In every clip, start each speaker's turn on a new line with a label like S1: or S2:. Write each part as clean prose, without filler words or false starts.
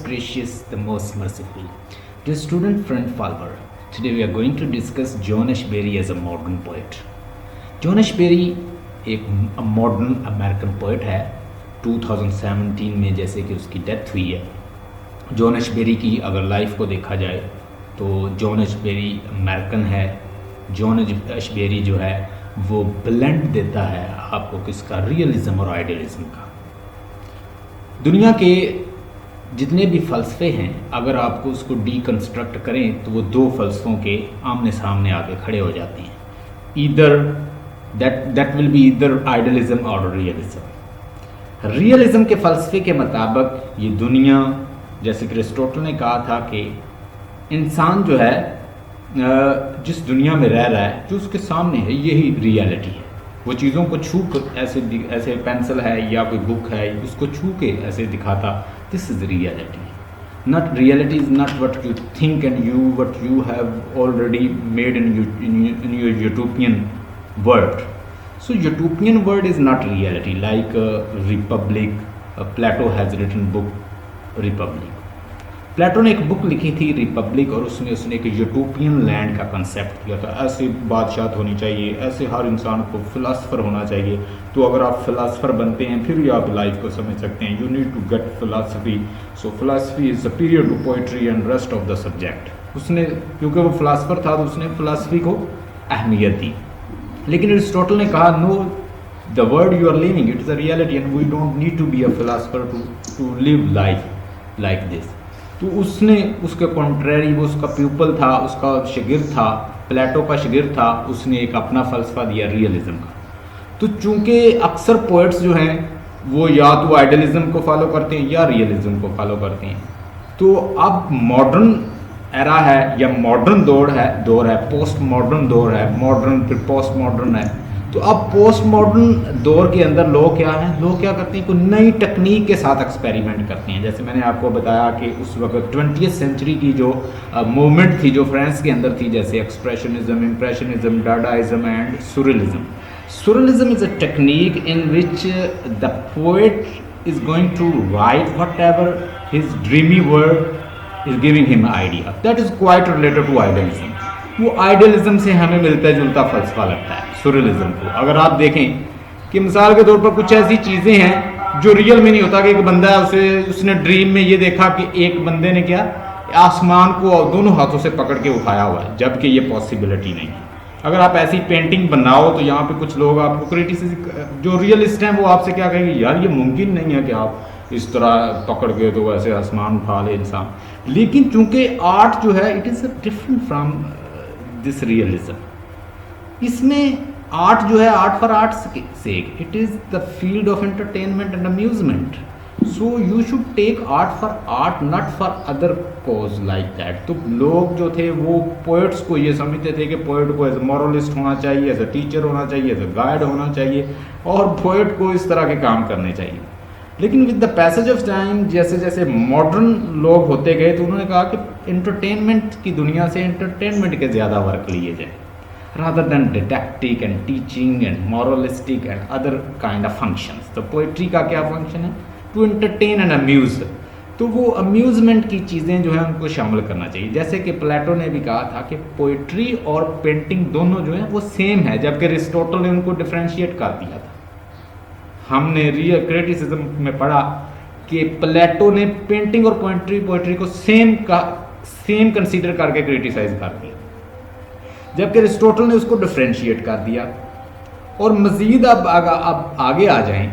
S1: gracious, the most merciful. Dear student friend follower, today we are going to discuss John Ashbery as a modern poet. John Ashbery एक modern American poet है। 2017 में जैसे कि उसकी death हुई है। John Ashbery की अगर लाइफ को देखा जाए तो जॉन एशबेरी अमेरिकन है। जॉन एशबेरी जो है वो ब्लेंड देता है आपको किसका, रियलिज्म और आइडियलिज्म का। दुनिया के जितने भी फ़लसफ़े हैं, अगर आपको उसको डीकंस्ट्रक्ट करें तो वो दो फ़लसफ़ों के आमने सामने आके खड़े हो जाते हैं। Either that will be either idealism or realism. Realism के फ़लसफ़े के मुताबिक ये दुनिया, जैसे कि अरिस्टोटल ने कहा था कि इंसान जो है जिस दुनिया में रह रहा है, जो उसके सामने है, यही रियलिटी है। वो चीज़ों को छू कर ऐसे पेंसिल है या कोई बुक है, उसको छू के ऐसे दिखाता, this is reality. Not reality is not what you think and what you have already made in your utopian word. So utopian word is not reality. Like Republic, Plato has written book Republic. प्लेटो ने एक book लिखी थी Republic, और उसने एक utopian land का concept किया था। ऐसे बादशाह होनी चाहिए, ऐसे हर इंसान को फिलासफर होना चाहिए। तो अगर आप फिलासफर बनते हैं फिर भी आप लाइफ को समझ सकते हैं। You need to get philosophy. So philosophy is superior to poetry and rest of the subject. उसने, क्योंकि वो फिलासफर था, तो उसने फिलासफी को अहमियत दी। लेकिन अरिस्टोटल ने कहा, no, the word you are living it is a reality and we don't need to be a philosopher to live life like this. तो उसने उसके कॉन्ट्रेरी, वो उसका प्यूपल था, उसका शागिर्द था, प्लेटो का शागिर्द था, उसने एक अपना फ़लसफ़ा दिया रियलिज्म का। तो चूँकि अक्सर पोइट्स जो हैं वो या तो आइडियलिज्म को फॉलो करते हैं या रियलिज्म को फॉलो करते हैं। तो अब मॉडर्न एरा है या मॉडर्न दौर है, पोस्ट मॉडर्न दौर है, मॉडर्न फिर पोस्ट मॉडर्न है। तो अब पोस्ट मॉडर्न दौर के अंदर लोग क्या हैं, लोग क्या करते हैं, कोई नई टेक्निक के साथ एक्सपेरिमेंट करते हैं। जैसे मैंने आपको बताया कि उस वक्त 20th सेंचुरी की जो मूवमेंट थी, जो फ्रांस के अंदर थी, जैसे expressionism, impressionism, dadaism and surrealism. Surrealism is a technique in which the poet is going to write whatever his dreamy word is giving him idea. That is quite related to idealism. वो idealism से हमें मिलता जुलता फलसफा लगता है सुरलिज्म को। अगर आप देखें कि मिसाल के तौर पर कुछ ऐसी चीज़ें हैं जो रियल में नहीं होता, कि एक बंदा है, उसने ड्रीम में ये देखा कि एक बंदे ने क्या, आसमान को दोनों हाथों से पकड़ के उठाया हुआ है, जबकि ये पॉसिबिलिटी नहीं है। अगर आप ऐसी पेंटिंग बनाओ तो यहाँ पे कुछ लोग आपको क्रिटिसिज्म, जो रियलिस्ट हैं वो आपसे क्या कहेंगे, यार ये मुमकिन नहीं है कि आप इस तरह पकड़ के तो वैसे आसमान उठा ले इंसान। लेकिन चूंकि आर्ट जो है it is different from this realism. इसमें आर्ट जो है, art for art's sake, it is the field of entertainment and amusement. So you should take art for art, not for other cause like that. तो लोग जो थे वो poets को ये समझते थे कि पोइट को एज ए मॉरलिस्ट होना चाहिए, एज ए टीचर होना चाहिए, एज ए गाइड होना चाहिए, और पोइट को इस तरह के काम करने चाहिए। लेकिन with the passage of time, जैसे जैसे मॉडर्न लोग होते गए, तो उन्होंने कहा कि एंटरटेनमेंट की दुनिया से एंटरटेनमेंट के ज़्यादा वर्क लिए जाए, rather than didactic and teaching and moralistic and other kind of functions. तो पोइट्री का क्या फंक्शन है, टू एंटरटेन एंड अम्यूज़। तो वो अम्यूज़मेंट की चीज़ें जो है उनको शामिल करना चाहिए। जैसे कि प्लेटो ने भी कहा था कि पोइट्री और पेंटिंग दोनों जो है वो सेम है, जबकि अरिस्टोटल ने उनको डिफ्रेंशिएट कर दिया था। हमने रियल क्रिटिसिज्म में पढ़ा कि प्लेटो ने पेंटिंग और पोइट्री को सेम कंसीडर करके क्रिटिसाइज कर दिया, जबकि अरिस्टोटल ने उसको डिफ्रेंशिएट कर दिया। और मज़ीद अब आगे आ जाएं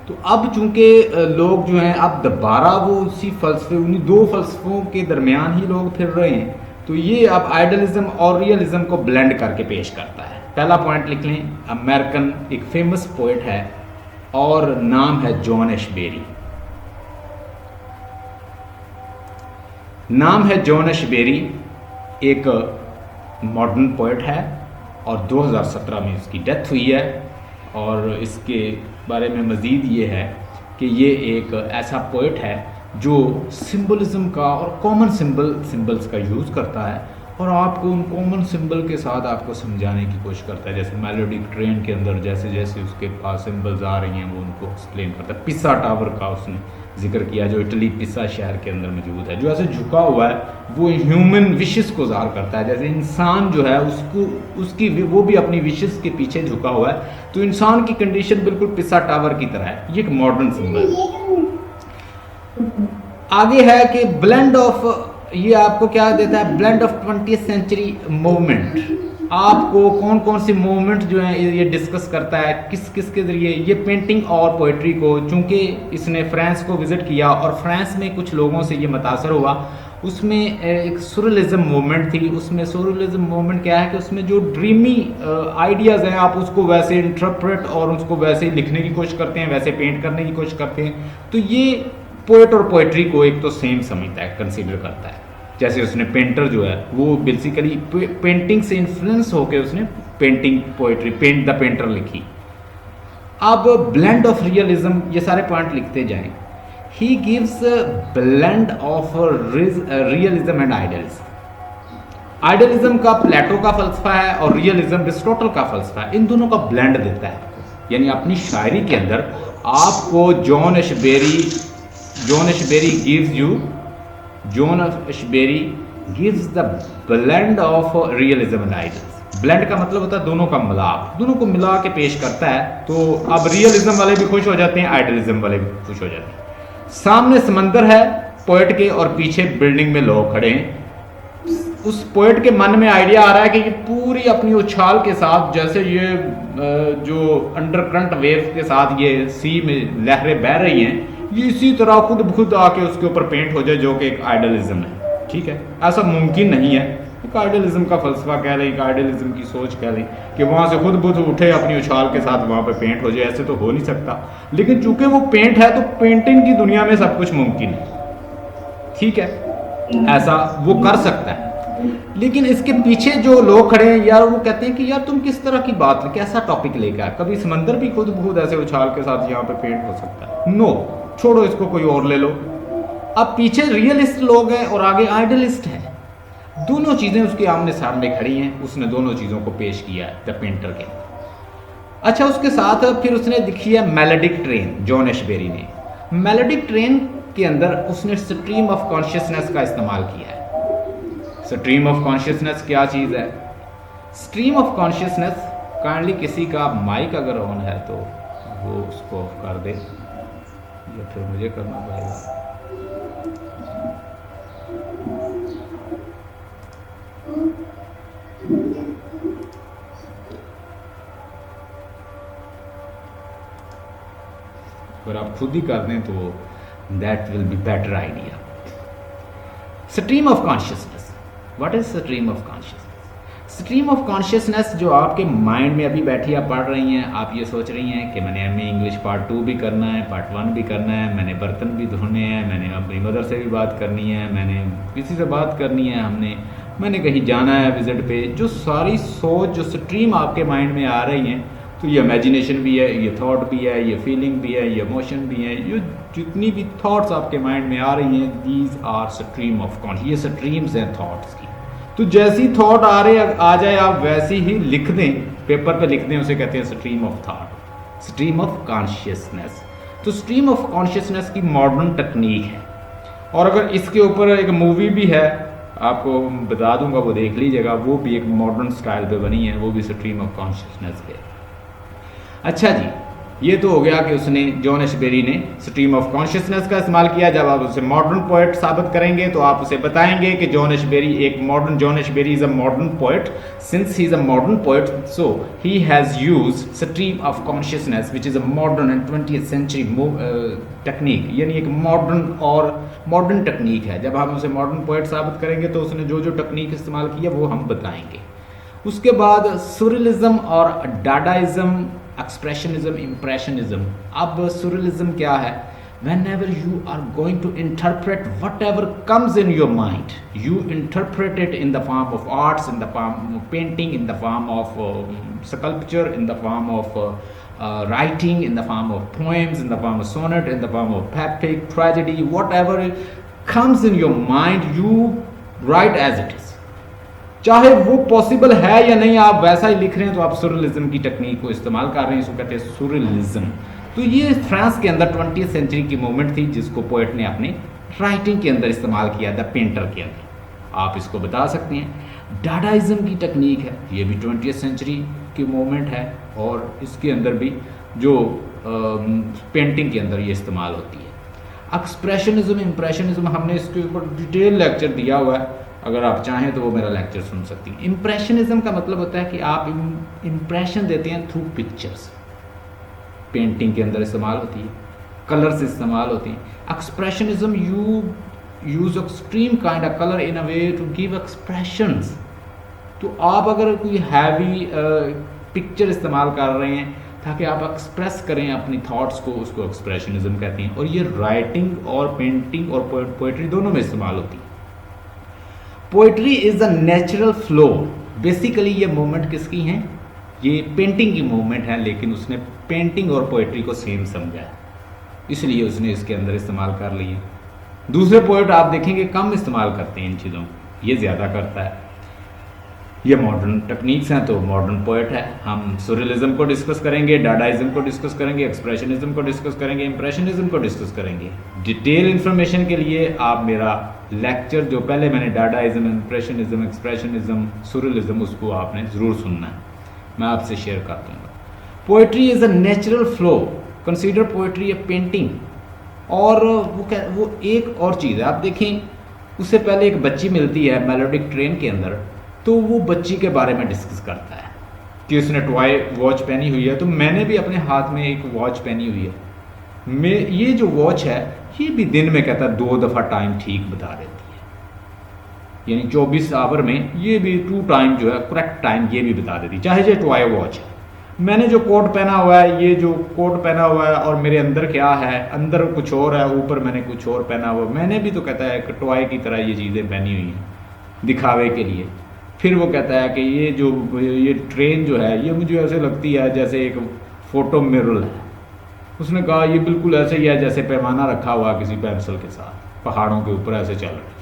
S1: तो अब चूंकि लोग जो हैं अब दोबारा वो उसी फलसफे, उन्हीं दो फलसफों के दरमियान ही लोग फिर रहे हैं, तो ये अब आइडियलिज्म और रियलिज्म को ब्लेंड करके पेश करता है। पहला पॉइंट लिख लें, अमेरिकन एक फेमस पोइट है और नाम है जॉन एशबेरी। नाम है जॉन एशबेरी, एक मॉडर्न पोइट है और 2017 में इसकी डेथ हुई है। और इसके बारे में मज़ीद ये है कि ये एक ऐसा पोइट है जो सिंबलिज्म का और कॉमन सिंबल्स का यूज़ करता है, और आपको उन कॉमन सिंबल के साथ आपको समझाने की कोशिश करता है। जैसे मेलोडिक ट्रेन के अंदर जैसे जैसे उसके पास सिंबल्स आ रही हैं वो उनको एक्सप्लेन करता है। पिसा टावर का उसने जिक्र किया जो इटली पिसा शहर के अंदर मौजूद है, जो ऐसे झुका हुआ है, वो ह्यूमन विशेस को ज़ाहिर करता है। जैसे इंसान जो है उसको उसकी वो भी अपनी विशेस के पीछे झुका हुआ है, तो इंसान की कंडीशन बिल्कुल पिसा टावर की तरह है। ये एक मॉडर्न सिंबल है। आगे है कि ब्लेंड ऑफ, ये आपको क्या देता है, blend of 20th century movement. आपको कौन कौन सी मूवमेंट जो है ये डिस्कस करता है, किस किस के जरिए, ये पेंटिंग और पोइट्री को, चूंकि इसने फ्रांस को विजिट किया और फ्रांस में कुछ लोगों से ये मुतासर हुआ, उसमें एक सुरलिज्म मूवमेंट थी। उसमें सुरलिज्म मूवमेंट क्या है कि उसमें जो ड्रीमी आइडियाज़ हैं आप उसको वैसे इंटरप्रेट और उसको वैसे लिखने की कोशिश करते हैं, वैसे पेंट करने की कोशिश करते हैं। तो ये पोएट और पोइट्री को एक तो सेम समझता है, कंसीडर करता है। जैसे उसने पेंटर जो है वो बेसिकली पेंटिंग से इन्फ्लुएंस होकर उसने painting poetry paint the painter लिखी। अब ब्लेंड ऑफ रियलिज्म, ये सारे पॉइंट लिखते जाएं। He gives blend of realism and idealism. Idealism का प्लेटो का फलसफा है और रियलिज्म अरिस्टोटल का फलसफा है। इन दोनों का ब्लेंड देता है आपको, यानी अपनी शायरी के अंदर आपको John Ashbery gives the blend of realism and idealism. Blend का मतलब होता है दोनों का मिलाप, दोनों को मिला के पेश करता है। तो अब रियलिज्म वाले भी खुश हो जाते हैं, आइडियलिज्म वाले भी खुश हो जाते हैं। सामने समंदर है पोएट के और पीछे बिल्डिंग में लोग खड़े हैं। उस पोएट के मन में आइडिया आ रहा है कि ये पूरी अपनी उछाल के साथ, जैसे ये जो अंडरकरंट वेव के साथ ये सी में लहरें बह रही हैं, ये इसी तरह खुद ब खुद आके उसके ऊपर पेंट हो जाए, जो कि एक आइडियलिज्म है। ठीक है, ऐसा मुमकिन नहीं है। एक आइडियलिज्म का फलसफा कह लें, एक आइडियलिज्म की सोच कह लें कि वहाँ से खुद बुद उठे अपनी उछाल के साथ वहाँ पे पेंट हो जाए, ऐसे तो हो नहीं सकता। लेकिन चूंकि वो पेंट है तो पेंटिंग की दुनिया में सब कुछ मुमकिन है। ठीक है, ऐसा वो कर सकता है। लेकिन इसके पीछे जो लोग खड़े हैं यार, वो कहते हैं कि यार तुम किस तरह की बात, कैसा टॉपिक लेकर आए, कभी समंदर भी खुद ब खुद ऐसे उछाल के साथ यहाँ पे पेंट हो सकता है? नो, छोड़ो इसको, कोई और ले लो। अब पीछे रियलिस्ट लोग हैं और आगे आइडियलिस्ट है। दोनों चीजें उसके आमने सामने खड़ी हैं, उसने दोनों चीजों को पेश किया है द पेंटर के। अच्छा, उसके साथ फिर उसने लिखी है मेलोडिक ट्रेन, जॉन एशबेरी ने। मेलोडिक ट्रेन के अंदर उसने स्ट्रीम ऑफ कॉन्शियसनेस का इस्तेमाल किया है। स्ट्रीम ऑफ कॉन्शियसनेस क्या चीज है? स्ट्रीम ऑफ कॉन्शियसनेस, काइंडली किसी का माइक अगर ऑन है तो वो उसको ऑफ कर दे, या फिर मुझे करना पड़ेगा। अगर आप खुद ही कर दें तो that will be better idea. Stream of consciousness, what is stream of consciousness? Stream of consciousness जो आपके माइंड में अभी बैठी आप पढ़ रही हैं, आप ये सोच रही हैं कि मैंने एमए इंग्लिश पार्ट 2 भी करना है, पार्ट 1 भी करना है, मैंने बर्तन भी धोने हैं, मैंने अपनी मदर से भी बात करनी है, मैंने किसी से बात करनी है, मैंने कहीं जाना है विजिट पे। जो सारी सोच, जो स्ट्रीम आपके माइंड में आ रही हैं, तो ये इमेजिनेशन भी है, ये थॉट भी है, ये फीलिंग भी है, ये इमोशन भी है, ये जितनी भी थॉट्स आपके माइंड में आ रही हैं, these are stream of conscious. ये स्ट्रीम्स हैं थॉट्स की। तो जैसी थॉट आ जाए आप वैसी ही लिख दें, पेपर पे लिख दें, उसे कहते हैं stream of thought, stream of consciousness. तो स्ट्रीम ऑफ कॉन्शियसनेस की मॉडर्न टेक्निक है। और अगर इसके ऊपर एक मूवी भी है, आपको बता दूंगा, वो देख लीजिएगा, वो भी एक मॉडर्न स्टाइल पे बनी है, वो भी स्ट्रीम ऑफ कॉन्शियसनेस पे। अच्छा जी, ये तो हो गया कि उसने, जॉन एशबेरी ने स्ट्रीम ऑफ कॉन्शियसनेस का इस्तेमाल किया। जब आप उसे मॉडर्न पोएट साबित करेंगे तो आप उसे बताएंगे कि John Ashbery is a modern poet. Since he is a modern poet, so he has used stream of consciousness which is a modern and 20th century technique, यानी एक मॉडर्न टेक्निक है। जब हम उसे मॉडर्न पोएट साबित करेंगे तो उसने जो टेक्निक इस्तेमाल की है वो हम बताएंगे। उसके बाद सुरलिज्म और डाडाइज्म, एक्सप्रेशनिज्म, इम्प्रेशनिज्म। अब सुरलिज्म क्या है? Whenever you are going to interpret whatever comes in your mind, you interpret it in the form of arts, in the form of painting, in the form of sculpture, in the form of writing, in the form of poems, in the form of sonnet, in the form of epic, tragedy, whatever comes in your mind, you write as it is. चाहे वो possible है या नहीं, आप वैसा ही लिख रहे हैं, तो आप सुरलिज्म की टेक्निक को इस्तेमाल कर रहे हैं। इसको कहते हैं सुरलिज्म। तो ये फ्रांस के अंदर 20th सेंचुरी की मूवमेंट थी जिसको पोएट ने अपने राइटिंग के अंदर इस्तेमाल किया था, पेंटर के अंदर। आप इसको बता सकते हैं डाडाइज्म की टेक्निक है, ये भी 20th सेंचुरी की मूवमेंट है और इसके अंदर भी जो पेंटिंग के अंदर ये इस्तेमाल होती है। एक्सप्रेशनिज्म, इम्प्रेशनिज्म, हमने इसके ऊपर डिटेल लेक्चर दिया हुआ है, अगर आप चाहें तो वो मेरा लेक्चर सुन सकती हैं। इम्प्रेशनिज्म का मतलब होता है कि आप इम्प्रेशन देते हैं थ्रू पिक्चर्स, पेंटिंग के अंदर इस्तेमाल होती है, कलर्स इस्तेमाल होती हैं। Expressionism, you use extreme kind of colour in a way to give expressions. तो आप अगर कोई हैवी पिक्चर इस्तेमाल कर रहे हैं ताकि आप एक्सप्रेस करें अपनी थॉट्स को, उसको एक्सप्रेशनिज्म कहते हैं। और ये राइटिंग और पेंटिंग और पोइट्री दोनों में इस्तेमाल होती है। Poetry is the natural flow. Basically ये मूवमेंट किसकी हैं? ये पेंटिंग की मूवमेंट है, लेकिन उसने पेंटिंग और पोइट्री को सेम समझा है, इसलिए उसने इसके अंदर इस्तेमाल कर लिए। दूसरे पोइट आप देखेंगे कम इस्तेमाल करते हैं इन चीज़ों, ये ज़्यादा करता है। ये मॉडर्न टेक्निक्स हैं तो मॉडर्न पोएट है। हम सुरियलिज्म को डिस्कस करेंगे, डाडाइज्म को डिस्कस करेंगे, एक्सप्रेशनिज्म को डिस्कस करेंगे, इम्प्रेशनिज्म को डिस्कस करेंगे। डिटेल इन्फॉर्मेशन के लिए आप मेरा लेक्चर जो पहले मैंने डाडाइज्म, इम्प्रेशनिज्म, एक्सप्रेशनिज्म, सुरियलिज्म, उसको आपने ज़रूर सुनना है, मैं आपसे शेयर कर दूँगा। Poetry is a natural flow, consider poetry A painting. और वो एक और चीज़ है, आप देखें उससे पहले एक बच्ची मिलती है मेलोडिक ट्रेन के अंदर, तो वो बच्ची के बारे में डिस्कस करता है कि उसने टॉय वॉच पहनी हुई है। तो मैंने भी अपने हाथ में एक वॉच पहनी हुई है, ये जो वॉच है ये भी दिन में कहता है 2 दफ़ा टाइम ठीक बता देती है, यानी 24 आवर में ये भी 2 टाइम जो है करेक्ट टाइम ये भी बता देती है, चाहे जो टॉय वॉच है। मैंने जो कोट पहना हुआ है, ये जो कोट पहना हुआ है और मेरे अंदर क्या है, अंदर कुछ और है, ऊपर मैंने कुछ और पहना हुआ, मैंने भी तो कहता है कि टॉय की तरह ये चीज़ें पहनी हुई हैं दिखावे के लिए। फिर वो कहता है कि ये ट्रेन जो है ये मुझे ऐसे लगती है जैसे एक फ़ोटो मिरर है। उसने कहा ये बिल्कुल ऐसे ही है जैसे पैमाना रखा हुआ किसी पेंसिल के साथ, पहाड़ों के ऊपर ऐसे चल रही है।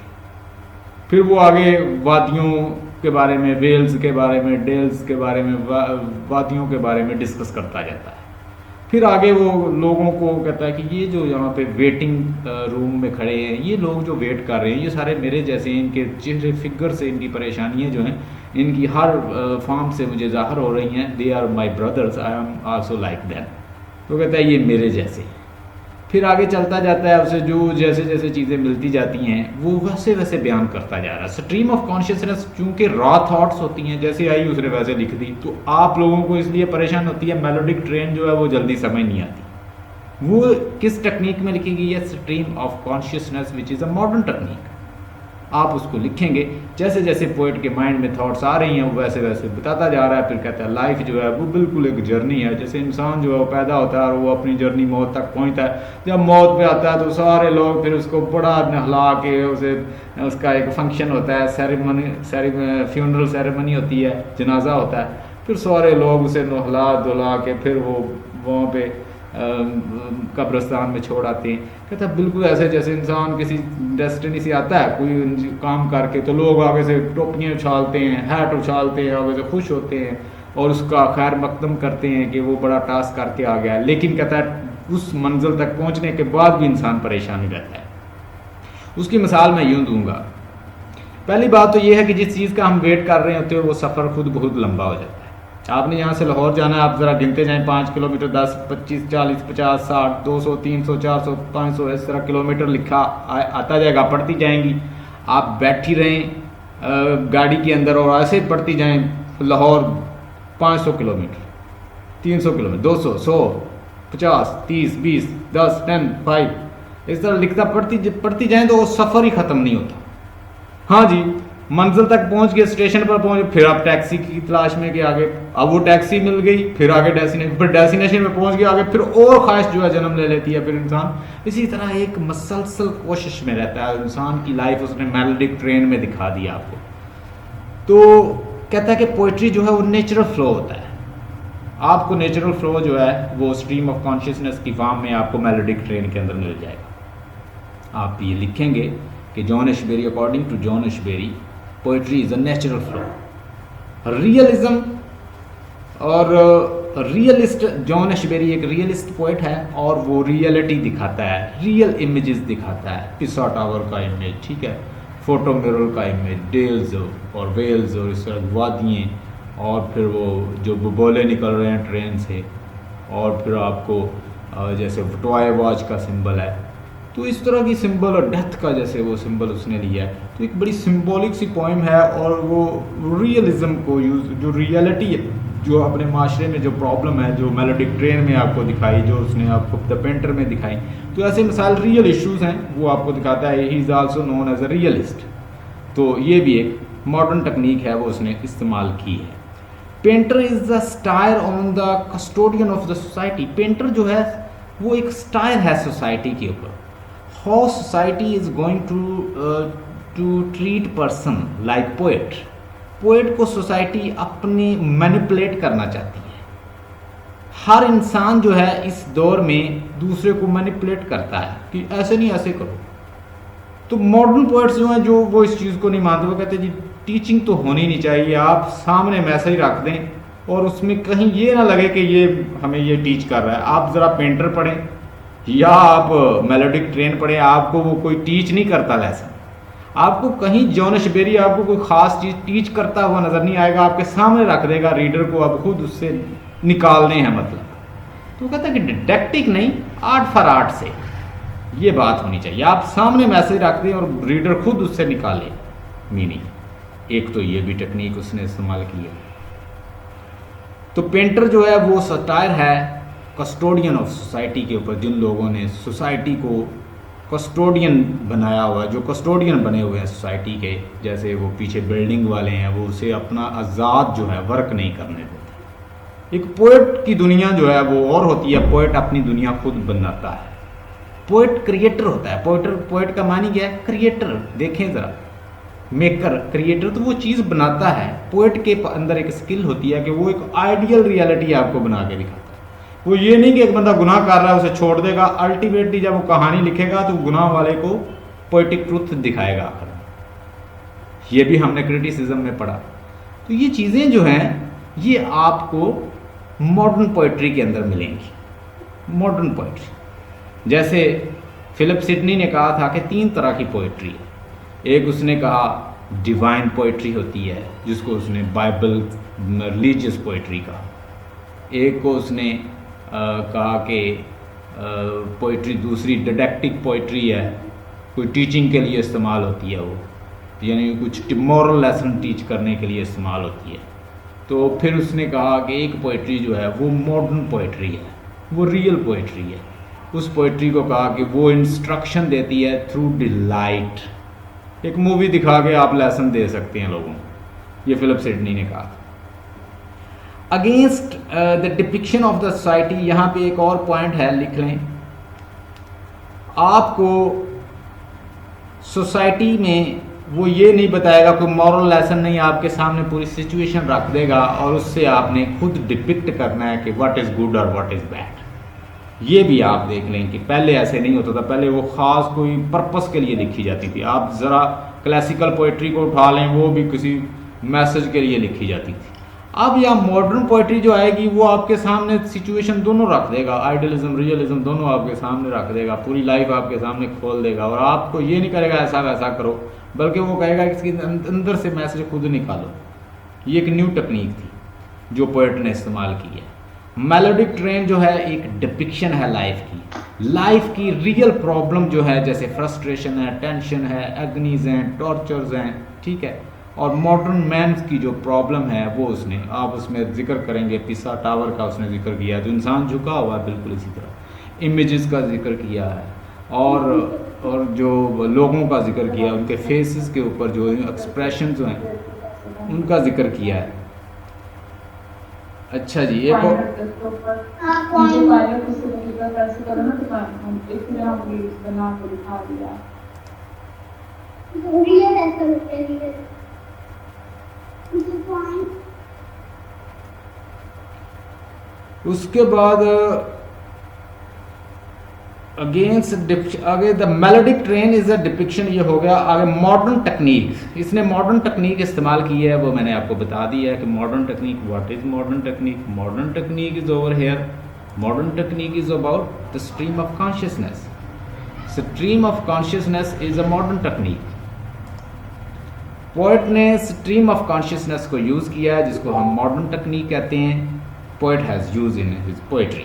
S1: फिर वो आगे वादियों के बारे में, वेल्स के बारे में, डेल्स के बारे में, वादियों के बारे में डिस्कस करता जाता है। फिर आगे वो लोगों को कहता है कि ये जो यहाँ पे वेटिंग रूम में खड़े हैं, ये लोग जो वेट कर रहे हैं ये सारे मेरे जैसे हैं, इनके चेहरे फिगर से इनकी परेशानियाँ जो हैं इनकी हर फॉर्म से मुझे ज़ाहिर हो रही हैं। They are my brothers, I am also like them. तो कहता है ये मेरे जैसे। फिर आगे चलता जाता है, उसे जो जैसे जैसे चीज़ें मिलती जाती हैं वो वैसे वैसे बयान करता जा रहा है। स्ट्रीम ऑफ कॉन्शियसनेस चूँकि रॉ थॉट्स होती हैं, जैसे आई उसने वैसे लिख दी, तो आप लोगों को इसलिए परेशान होती है मेलोडिक ट्रेन जो है वो जल्दी समझ नहीं आती। वो किस टेक्निक में लिखी गई है? Stream of consciousness, which is a modern technique. आप उसको लिखेंगे, जैसे जैसे पोइट के माइंड में थॉट्स आ रही हैं वो वैसे वैसे बताता जा रहा है। फिर कहता है लाइफ जो है वो बिल्कुल एक जर्नी है, जैसे इंसान जो है वो पैदा होता है और वो अपनी जर्नी मौत तक पहुंचता है। जब मौत पे आता है तो सारे लोग फिर उसको बड़ा नहला के उसका एक फंक्शन होता है, फ्यूनरल सेरेमनी होती है, जनाजा होता है। फिर सारे लोग उसे नहला धुला के फिर वो वहाँ पे कब्रिस्तान में छोड़ आते हैं। कहता है बिल्कुल ऐसे जैसे इंसान किसी डेस्टिनी से आता है कोई काम करके, तो लोग आगे से टोपियाँ उछालते हैं, हैट उछालते हैं, आगे से खुश होते हैं और उसका खैर मकदम करते हैं कि वो बड़ा टास्क करके आ गया। लेकिन कहता है उस मंजिल तक पहुँचने के बाद भी इंसान परेशान ही रहता है। उसकी मिसाल मैं यूँ दूँगा। पहली बात तो ये है कि जिस चीज़ का हम वेट कर रहे होते हैं वो सफ़र खुद बहुत लंबा हो जाता है। आपने यहाँ से लाहौर जाना है, आप ज़रा गिनते जाएं 5 किलोमीटर, 10, 25, 40, 50, 60, 200, 300, 400, 500 इस तरह किलोमीटर लिखा आता जाएगा, पढ़ती जाएंगी। आप बैठी रहें गाड़ी के अंदर और ऐसे पढ़ती जाएं लाहौर 500 किलोमीटर, 300 किलोमीटर, 200, 100, 50, 30, 20, 10, 10, 5 इस तरह लिखता पढ़ती जाएं तो वो सफ़र ही ख़त्म नहीं होता। हाँ जी, मंजिल तक पहुंच गए, स्टेशन पर पहुंच, फिर आप टैक्सी की तलाश में के आगे, अब वो टैक्सी मिल गई, फिर आगे डेस्टिनेशन, फिर डेस्टिनेशन में पहुंच गया आगे, फिर और ख्वाहिश जो है जन्म ले लेती है। फिर इंसान इसी तरह एक मसलसल कोशिश में रहता है। इंसान की लाइफ उसने मेलोडिक ट्रेन में दिखा दिया आपको। तो कहता है कि पोइट्री जो है वो नेचुरल फ्लो होता है। आपको नेचुरल फ्लो जो है वो स्ट्रीम ऑफ कॉन्शियसनेस की फॉर्म में आपको मेलोडिक ट्रेन के अंदर मिल जाएगा। आप ये लिखेंगे कि John Ashbery, according to John Ashbery, poetry is a natural flow. Realism और रियलिस्ट जॉन एशबेरी एक रियलिस्ट पोइट है और वो रियलिटी दिखाता है, रियल इमेजेस दिखाता है। पिसा टावर का इमेज, ठीक है, फोटो मिरर का इमेज, डेल्स और वेल्स और इस तरह वादियाँ, और फिर वो जो बुबोले निकल रहे हैं ट्रेन से, और फिर आपको जैसे टॉय वॉच का सिंबल है, तो इस तरह की सिंबल, और डेथ का जैसे वो सिंबल उसने लिया है। तो एक बड़ी सिंबॉलिक सी पोइम है और वो रियलिज्म को यूज़, जो रियलिटी है, जो अपने माशरे में जो प्रॉब्लम है, जो मेलोडिक ट्रेन में आपको दिखाई, जो उसने आपको द पेंटर में दिखाई, तो ऐसे मिसाल रियल इश्यूज़ हैं वो आपको दिखाता है। He is also known as a realist. तो ये भी एक मॉडर्न टेक्निक है वो उसने इस्तेमाल की है। Painter is the satire on the custodian of the society. Painter जो है वो एक स्टायर है सोसाइटी के ऊपर। How society is going to treat person like poet. Poet को सोसाइटी अपनी मैनिपुलेट करना चाहती है। हर इंसान जो है इस दौर में दूसरे को मैनिपुलेट करता है कि ऐसे नहीं, ऐसे करो। तो मॉडर्न पोएट्स जो हैं जो वो इस चीज़ को नहीं मानते, वो कहते हैं जी टीचिंग तो होनी नहीं चाहिए, आप सामने मैसेज रख दें और उसमें कहीं ये ना लगे कि ये हमें ये टीच कर रहा है। आप ज़रा पेंटर पढ़ें या आप मेलोडिक ट्रेन पढ़ें, आपको वो कोई टीच नहीं करता लेसन। आपको कहीं जॉन एशबेरी आपको कोई ख़ास चीज़ टीच करता हुआ नज़र नहीं आएगा, आपके सामने रख देगा, रीडर को आप खुद उससे निकालने हैं मतलब। तो कहता है कि डिडेक्टिक नहीं, आर्ट फॉर आर्ट से ये बात होनी चाहिए। आप सामने मैसेज रख दें और रीडर खुद उससे निकाले मीनिंग। एक तो ये भी टेक्निक उसने इस्तेमाल की है। तो पेंटर जो है वो सटायर है कस्टोडियन ऑफ सोसाइटी के ऊपर, जिन लोगों ने सोसाइटी को कस्टोडियन बनाया हुआ है, जो कस्टोडियन बने हुए हैं सोसाइटी के, जैसे वो पीछे बिल्डिंग वाले हैं, वो उसे अपना आज़ाद जो है वर्क नहीं करने देते। एक पोएट की दुनिया जो है वो और होती है, पोएट अपनी दुनिया खुद बनाता है। पोएट क्रिएटर होता है। पोएट का मानी क्या है? क्रिएटर। देखें ज़रा, मेकर, क्रिएटर, तो वो चीज़ बनाता है। पोएट के अंदर एक स्किल होती है कि वो एक आइडियल रियलिटी आपको बना के दिखाता है। वो ये नहीं कि एक बंदा गुनाह कर रहा है उसे छोड़ देगा, अल्टीमेटली जब वो कहानी लिखेगा तो गुनाह वाले को पोएटिक ट्रुथ दिखाएगा आखिर। ये भी हमने क्रिटिसिज्म में पढ़ा। तो ये चीज़ें जो हैं ये आपको मॉडर्न पोइट्री के अंदर मिलेंगी। मॉडर्न पोइट्री, जैसे फिलिप सिडनी ने कहा था कि 3 तरह की पोइट्री है। एक उसने कहा डिवाइन पोइट्री होती है, जिसको उसने बाइबल रिलीजियस पोइट्री कहा। एक को उसने कहा कि पोइट्री दूसरी डिडेक्टिक पोइट्री है, कोई टीचिंग के लिए इस्तेमाल होती है वो, यानी कुछ मॉरल लेसन टीच करने के लिए इस्तेमाल होती है। तो फिर उसने कहा कि एक पोइट्री जो है वो मॉडर्न पोइट्री है, वो रियल पोइट्री है। उस पोइट्री को कहा कि वो इंस्ट्रक्शन देती है थ्रू डिलाइट। एक मूवी दिखा के आप लेसन दे सकते हैं लोगों को, ये फिलिप सिडनी ने कहा। Against the depiction of the society, यहाँ पे एक और पॉइंट है, लिख लें। आपको सोसाइटी में वो ये नहीं बताएगा, कोई मॉरल लेसन नहीं, आपके सामने पूरी सिचुएशन रख देगा और उससे आपने खुद डिपिक्ट करना है कि व्हाट इज़ गुड और व्हाट इज़ बैड। ये भी आप देख लें कि पहले ऐसे नहीं होता था। पहले वो ख़ास कोई पर्पस के लिए लिखी जाती थी। आप ज़रा क्लासिकल पोइट्री को उठा लें, वो भी किसी मैसेज के लिए लिखी जाती थी। अब यहाँ मॉडर्न पोइट्री जो आएगी वो आपके सामने सिचुएशन दोनों रख देगा, आइडियलिज्म रियलिज्म दोनों आपके सामने रख देगा, पूरी लाइफ आपके सामने खोल देगा। और आपको ये नहीं करेगा ऐसा वैसा करो, बल्कि वो कहेगा कि इसके अंदर से मैसेज खुद निकालो। ये एक न्यू टेक्निक थी जो पोएट ने इस्तेमाल की है। मेलोडिक ट्रेन जो है एक डिपिक्शन है लाइफ की रियल प्रॉब्लम जो है, जैसे फ्रस्ट्रेशन है, टेंशन है, एगनीज हैं, टॉर्चर्स हैं, ठीक है। और मॉडर्न मैन की जो प्रॉब्लम है वो उसने, आप उसमें जिक्र करेंगे पिसा टावर का उसने जिक्र किया, तो इंसान झुका हुआ है बिल्कुल इसी तरह। इमेजेस का जिक्र किया है और जो लोगों का जिक्र किया, उनके फेसेस के ऊपर जो एक्सप्रेशन जो हैं उनका जिक्र किया है। अच्छा जी, एक और उसके बाद अगेंस्ट आगे the melodic train is a depiction, ये हो गया। आगे मॉडर्न टेक्निक, इसने मॉडर्न टेक्निक इस्तेमाल की है, वो मैंने आपको बता दिया है कि modern technique, what is modern technique. Modern technique is over here, modern technique is about the stream of consciousness. Stream of consciousness is a modern technique. Poet ने स्ट्रीम ऑफ कॉन्शियसनेस को यूज़ किया है, जिसको हम modern technique कहते हैं। Poet has use in his poetry.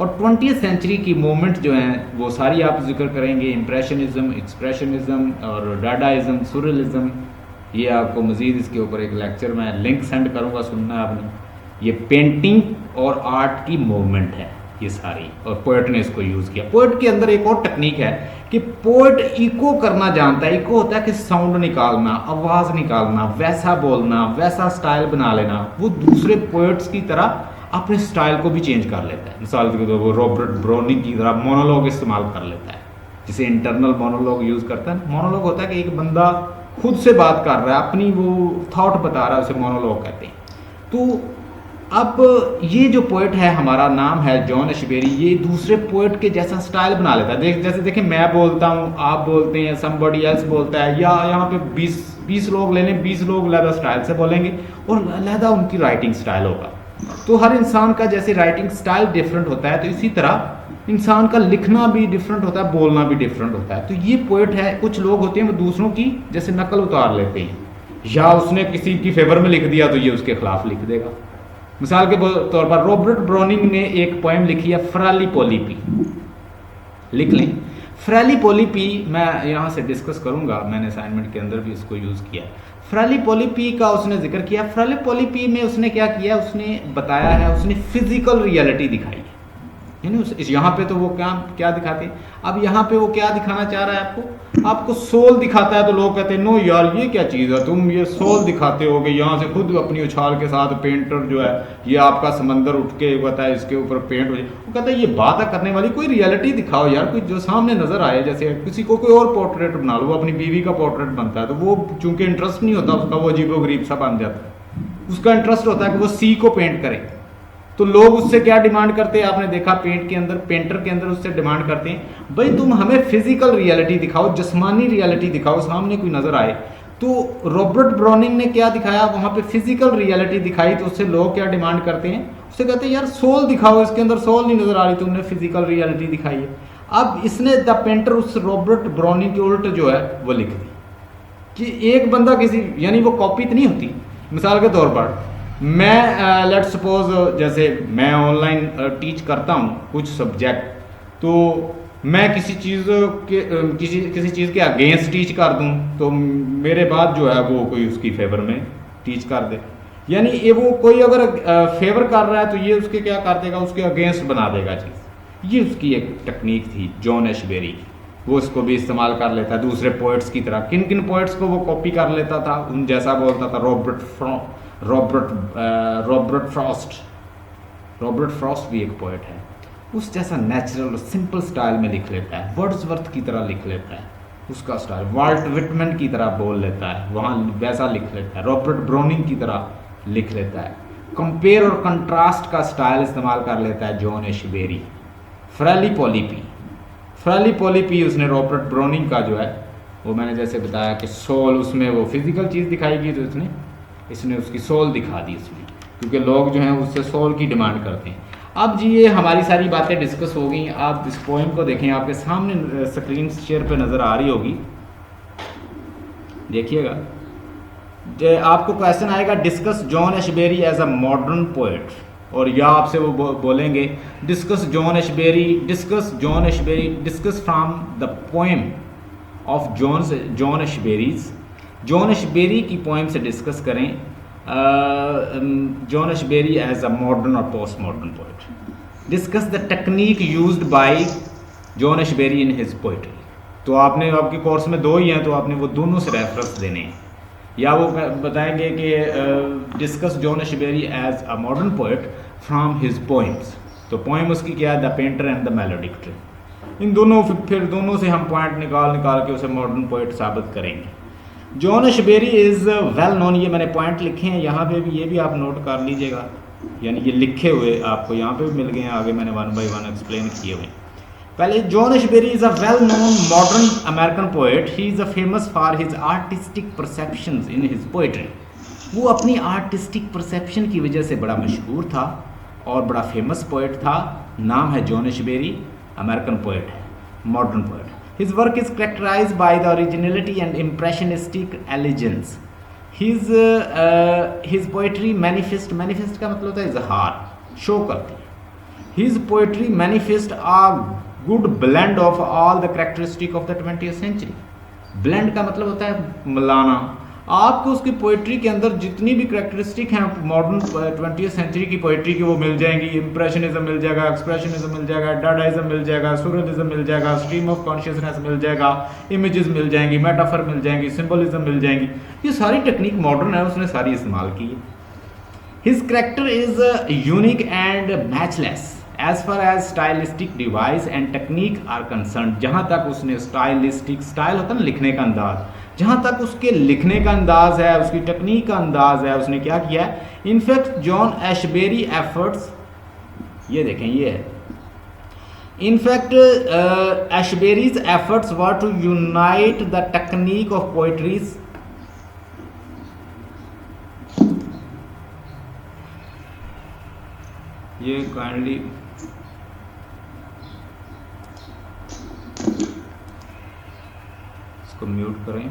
S1: और 20th century की मूवमेंट जो हैं वो सारी आप जिक्र करेंगे, इम्प्रेशनिज्म, एक्सप्रेशनिज्म और डाडाइज्म, सुरलिज्म। ये आपको मज़ीद इसके ऊपर एक लेक्चर मैं लिंक सेंड करूँगा, सुनना आपने। ये पेंटिंग और आर्ट की मूवमेंट है ये सारी, और पोएट ने इसको यूज़ किया। पोएट के अंदर एक और टेक्निक है कि पोएट इको करना जानता है। इको होता है कि साउंड निकालना, आवाज़ निकालना, वैसा बोलना, वैसा स्टाइल बना लेना। वो दूसरे पोएट्स की तरह अपने स्टाइल को भी चेंज कर लेता है। मिसाल के तौर पर रॉबर्ट ब्राउनिंग की तरह मोनोलॉग इस्तेमाल कर लेता है, जिसे इंटरनल मोनोलॉग यूज़ करता है। मोनोलॉग होता है कि एक बंदा खुद से बात कर रहा है, अपनी वो थॉट बता रहा है, उसे मोनोलॉग कहते हैं। तो अब ये जो पोएट है, हमारा नाम है जॉन एशबेरी, ये दूसरे पोएट के जैसा स्टाइल बना लेता है। जैसे देखें, मैं बोलता हूँ, आप बोलते हैं, समबडी एल्स बोलता है, या यहाँ पे 20 लोग ले लें, 20 लोग अलग स्टाइल से बोलेंगे और अलग उनकी राइटिंग स्टाइल होगा। तो हर इंसान का जैसे राइटिंग स्टाइल डिफरेंट होता है, तो इसी तरह इंसान का लिखना भी डिफरेंट होता है, बोलना भी डिफरेंट होता है। तो ये पोएट है, कुछ लोग होते हैं वो दूसरों की जैसे नकल उतार लेते हैं, या उसने किसी की फेवर में लिख दिया तो ये उसके खिलाफ लिख देगा। मिसाल के तौर पर रॉबर्ट ब्राउनिंग ने एक पोएम लिखी है फ्राली पोलिपी, लिख लें। फ्राली पोलिपी मैं यहाँ से डिस्कस करूँगा, मैंने असाइनमेंट के अंदर भी इसको यूज़ किया। फ्राली पोलिपी का उसने जिक्र किया। फ्राली पोलिपी में उसने क्या किया, उसने बताया है, उसने फिजिकल रियलिटी दिखाई है। यानी यहाँ पे तो वो क्या दिखाते हैं, अब यहाँ पे वो क्या दिखाना चाह रहा है आपको सोल दिखाता है। तो लोग कहते हैं नो यार ये क्या चीज़ है, तुम ये सोल दिखाते होगे, यहाँ से खुद अपनी उछाल के साथ पेंटर जो है ये आपका समंदर उठ के बताए इसके ऊपर पेंट हो जाए। वो कहता है ये बात करने वाली कोई रियलिटी दिखाओ यार, कोई जो सामने नजर आए। जैसे किसी को कोई और पोर्ट्रेट बना लो, वो अपनी बीवी का पोर्ट्रेट बनता है, तो वो चूंकि इंटरेस्ट नहीं होता उसका, वो अजीबोगरीब सा बन जाता है। उसका इंटरेस्ट होता है कि वो सी को पेंट करे। तो लोग उससे क्या डिमांड करते हैं, आपने देखा पेंटर के अंदर उससे डिमांड करते हैं, भाई तुम हमें फिजिकल रियलिटी दिखाओ, जिस्मानी रियलिटी दिखाओ, सामने कोई नजर आए। तो रॉबर्ट ब्राउनिंग ने क्या दिखाया, वहां पे फिजिकल रियलिटी दिखाई। तो उससे लोग क्या डिमांड करते हैं, उससे कहते हैं यार सोल दिखाओ, इसके अंदर सोल नहीं नजर आ रही, तुमने फिजिकल रियलिटी दिखाई है। अब इसने द पेंटर उस रॉबर्ट ब्राउनिंग के उल्ट जो है वो लिख दी कि एक बंदा किसी, यानी वो कॉपी तो नहीं होती। मिसाल के तौर पर मैं लेट सपोज जैसे मैं ऑनलाइन टीच करता हूँ कुछ सब्जेक्ट, तो मैं किसी चीज़ के अगेंस्ट टीच कर दूँ तो मेरे बाद जो है वो कोई उसकी फेवर में टीच कर दे। यानी ये वो कोई अगर फेवर कर रहा है तो ये उसके क्या कर देगा, उसके अगेंस्ट बना देगा चीज़। ये उसकी एक टेक्निक थी जॉन एशबेरी की, वो इसको भी इस्तेमाल कर लेता है दूसरे पोइट्स की तरह। किन किन पोइट्स को वो कॉपी कर लेता था, उन जैसा बोलता था। रॉबर्ट फ्रॉस्ट भी एक पोएट है, उस जैसा नेचुरल सिंपल स्टाइल में लिख लेता है। वर्ड्सवर्थ की तरह लिख लेता है, उसका स्टाइल वाल्ट विटमैन की तरह बोल लेता है, वहाँ वैसा लिख लेता है। रॉबर्ट ब्राउनिंग की तरह लिख लेता है। कंपेयर और कंट्रास्ट का स्टाइल इस्तेमाल कर लेता है जॉन एशबेरी। फ्राली पोलिपी उसने रॉबर्ट ब्राउनिंग का जो है वो मैंने जैसे बताया कि सोल, उसमें वो फिजिकल चीज़ दिखाई गई, तो इसने उसकी सोल दिखा दी उसमें, क्योंकि लोग जो हैं उससे सोल की डिमांड करते हैं। अब जी ये हमारी सारी बातें डिस्कस हो गई। आप इस पोएम को देखें, आपके सामने स्क्रीन शेयर पे नज़र आ रही होगी, देखिएगा। आपको क्वेश्चन आएगा discuss John Ashbery as a modern poet, और या आपसे वो बोलेंगे discuss John Ashbery, discuss from the poem of John Ashbery's. John Ashbery की पोएम से डिस्कस करें John Ashbery as a modern और post modern poet. Discuss the technique used by John Ashbery in his poetry. तो आपने आपके course में दो ही हैं, तो आपने वो दोनों से रेफरेंस देने हैं। या वो बताएंगे कि discuss John Ashbery as a modern poet from his poems. तो पोइम उसकी क्या है, the painter and the melodic train. इन दोनों फिर दोनों से हम पॉइंट निकाल के उसे मॉडर्न पोएट साबित करेंगे। John Ashbury is well known, ये मैंने पॉइंट लिखे हैं यहाँ पे भी, ये भी आप नोट कर लीजिएगा। यानी ये लिखे हुए आपको यहाँ पे भी मिल गए हैं, आगे मैंने 1 by 1 एक्सप्लेन किए हुए। पहले John Ashbery is a well known modern American poet. He is a famous for his artistic perceptions in his poetry. वो अपनी आर्टिस्टिक परसेप्शन की वजह से बड़ा मशहूर था और बड़ा फेमस पोएट था. नाम है जॉन एशबेरी, अमेरिकन पोएट है, modern poet. His work is characterised by the originality and impressionistic elegance. His poetry manifest का मतलब होता है इजहार, शो करती है. His poetry manifest a good blend of all the characteristic of the 20th century. Blend का मतलब होता है मिलाना. आपको उसकी पोइट्री के अंदर जितनी भी करेक्टरिस्टिक हैं मॉडर्न 20th सेंचुरी की पोइट्री की वो मिल जाएंगी. इम्प्रेशनिज्म मिल जाएगा, एक्सप्रेशनिज्म मिल जाएगा, डाडाइज्म मिल जाएगा, सूररिज्म मिल जाएगा, स्ट्रीम ऑफ कॉन्शियसनेस मिल जाएगा, इमेजेस मिल जाएंगी, मेटाफर मिल जाएंगी, सिंबलिज्म मिल जाएंगी. ये सारी टेक्निक मॉडर्न है, उसने सारी इस्तेमाल की है. His character is unique and matchless as far as stylistic device and technique are concern. जहाँ तक उसने स्टाइल होता है ना लिखने का अंदाज, जहाँ तक उसके लिखने का अंदाज है, उसकी टेक्निक का अंदाज है, उसने क्या किया है. इनफैक्ट जॉन एशबेरी एफर्ट्स, ये देखें ये है. In fact Ashbery's efforts were to unite the technique of poetries. ये काइंडली इसको म्यूट करें,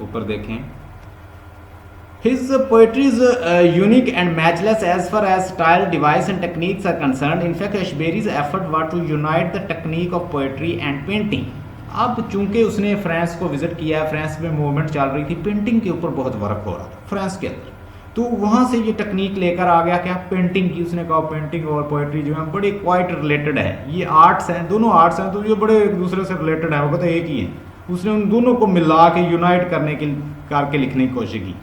S1: ऊपर देखें. His poetry is unique and matchless as far as style, device and techniques are concerned. In fact, Ashbery's effort were to unite the technique of poetry and painting. अब चूंकि उसने France को visit किया, France में movement चल रही थी, painting के ऊपर बहुत वर्क हो रहा था फ्रांस के अंदर, तो वहाँ से ये टेक्निक लेकर आ गया क्या, पेंटिंग की. उसने कहा पेंटिंग और पोएट्री जो है बड़ी क्वाइट रिलेटेड है, ये आर्ट्स हैं, दोनों आर्ट्स हैं, तो ये बड़े एक दूसरे से रिलेटेड है, वो कहते एक ही है. उसने उन दोनों को मिला के यूनाइट करके लिखने की कोशिश की.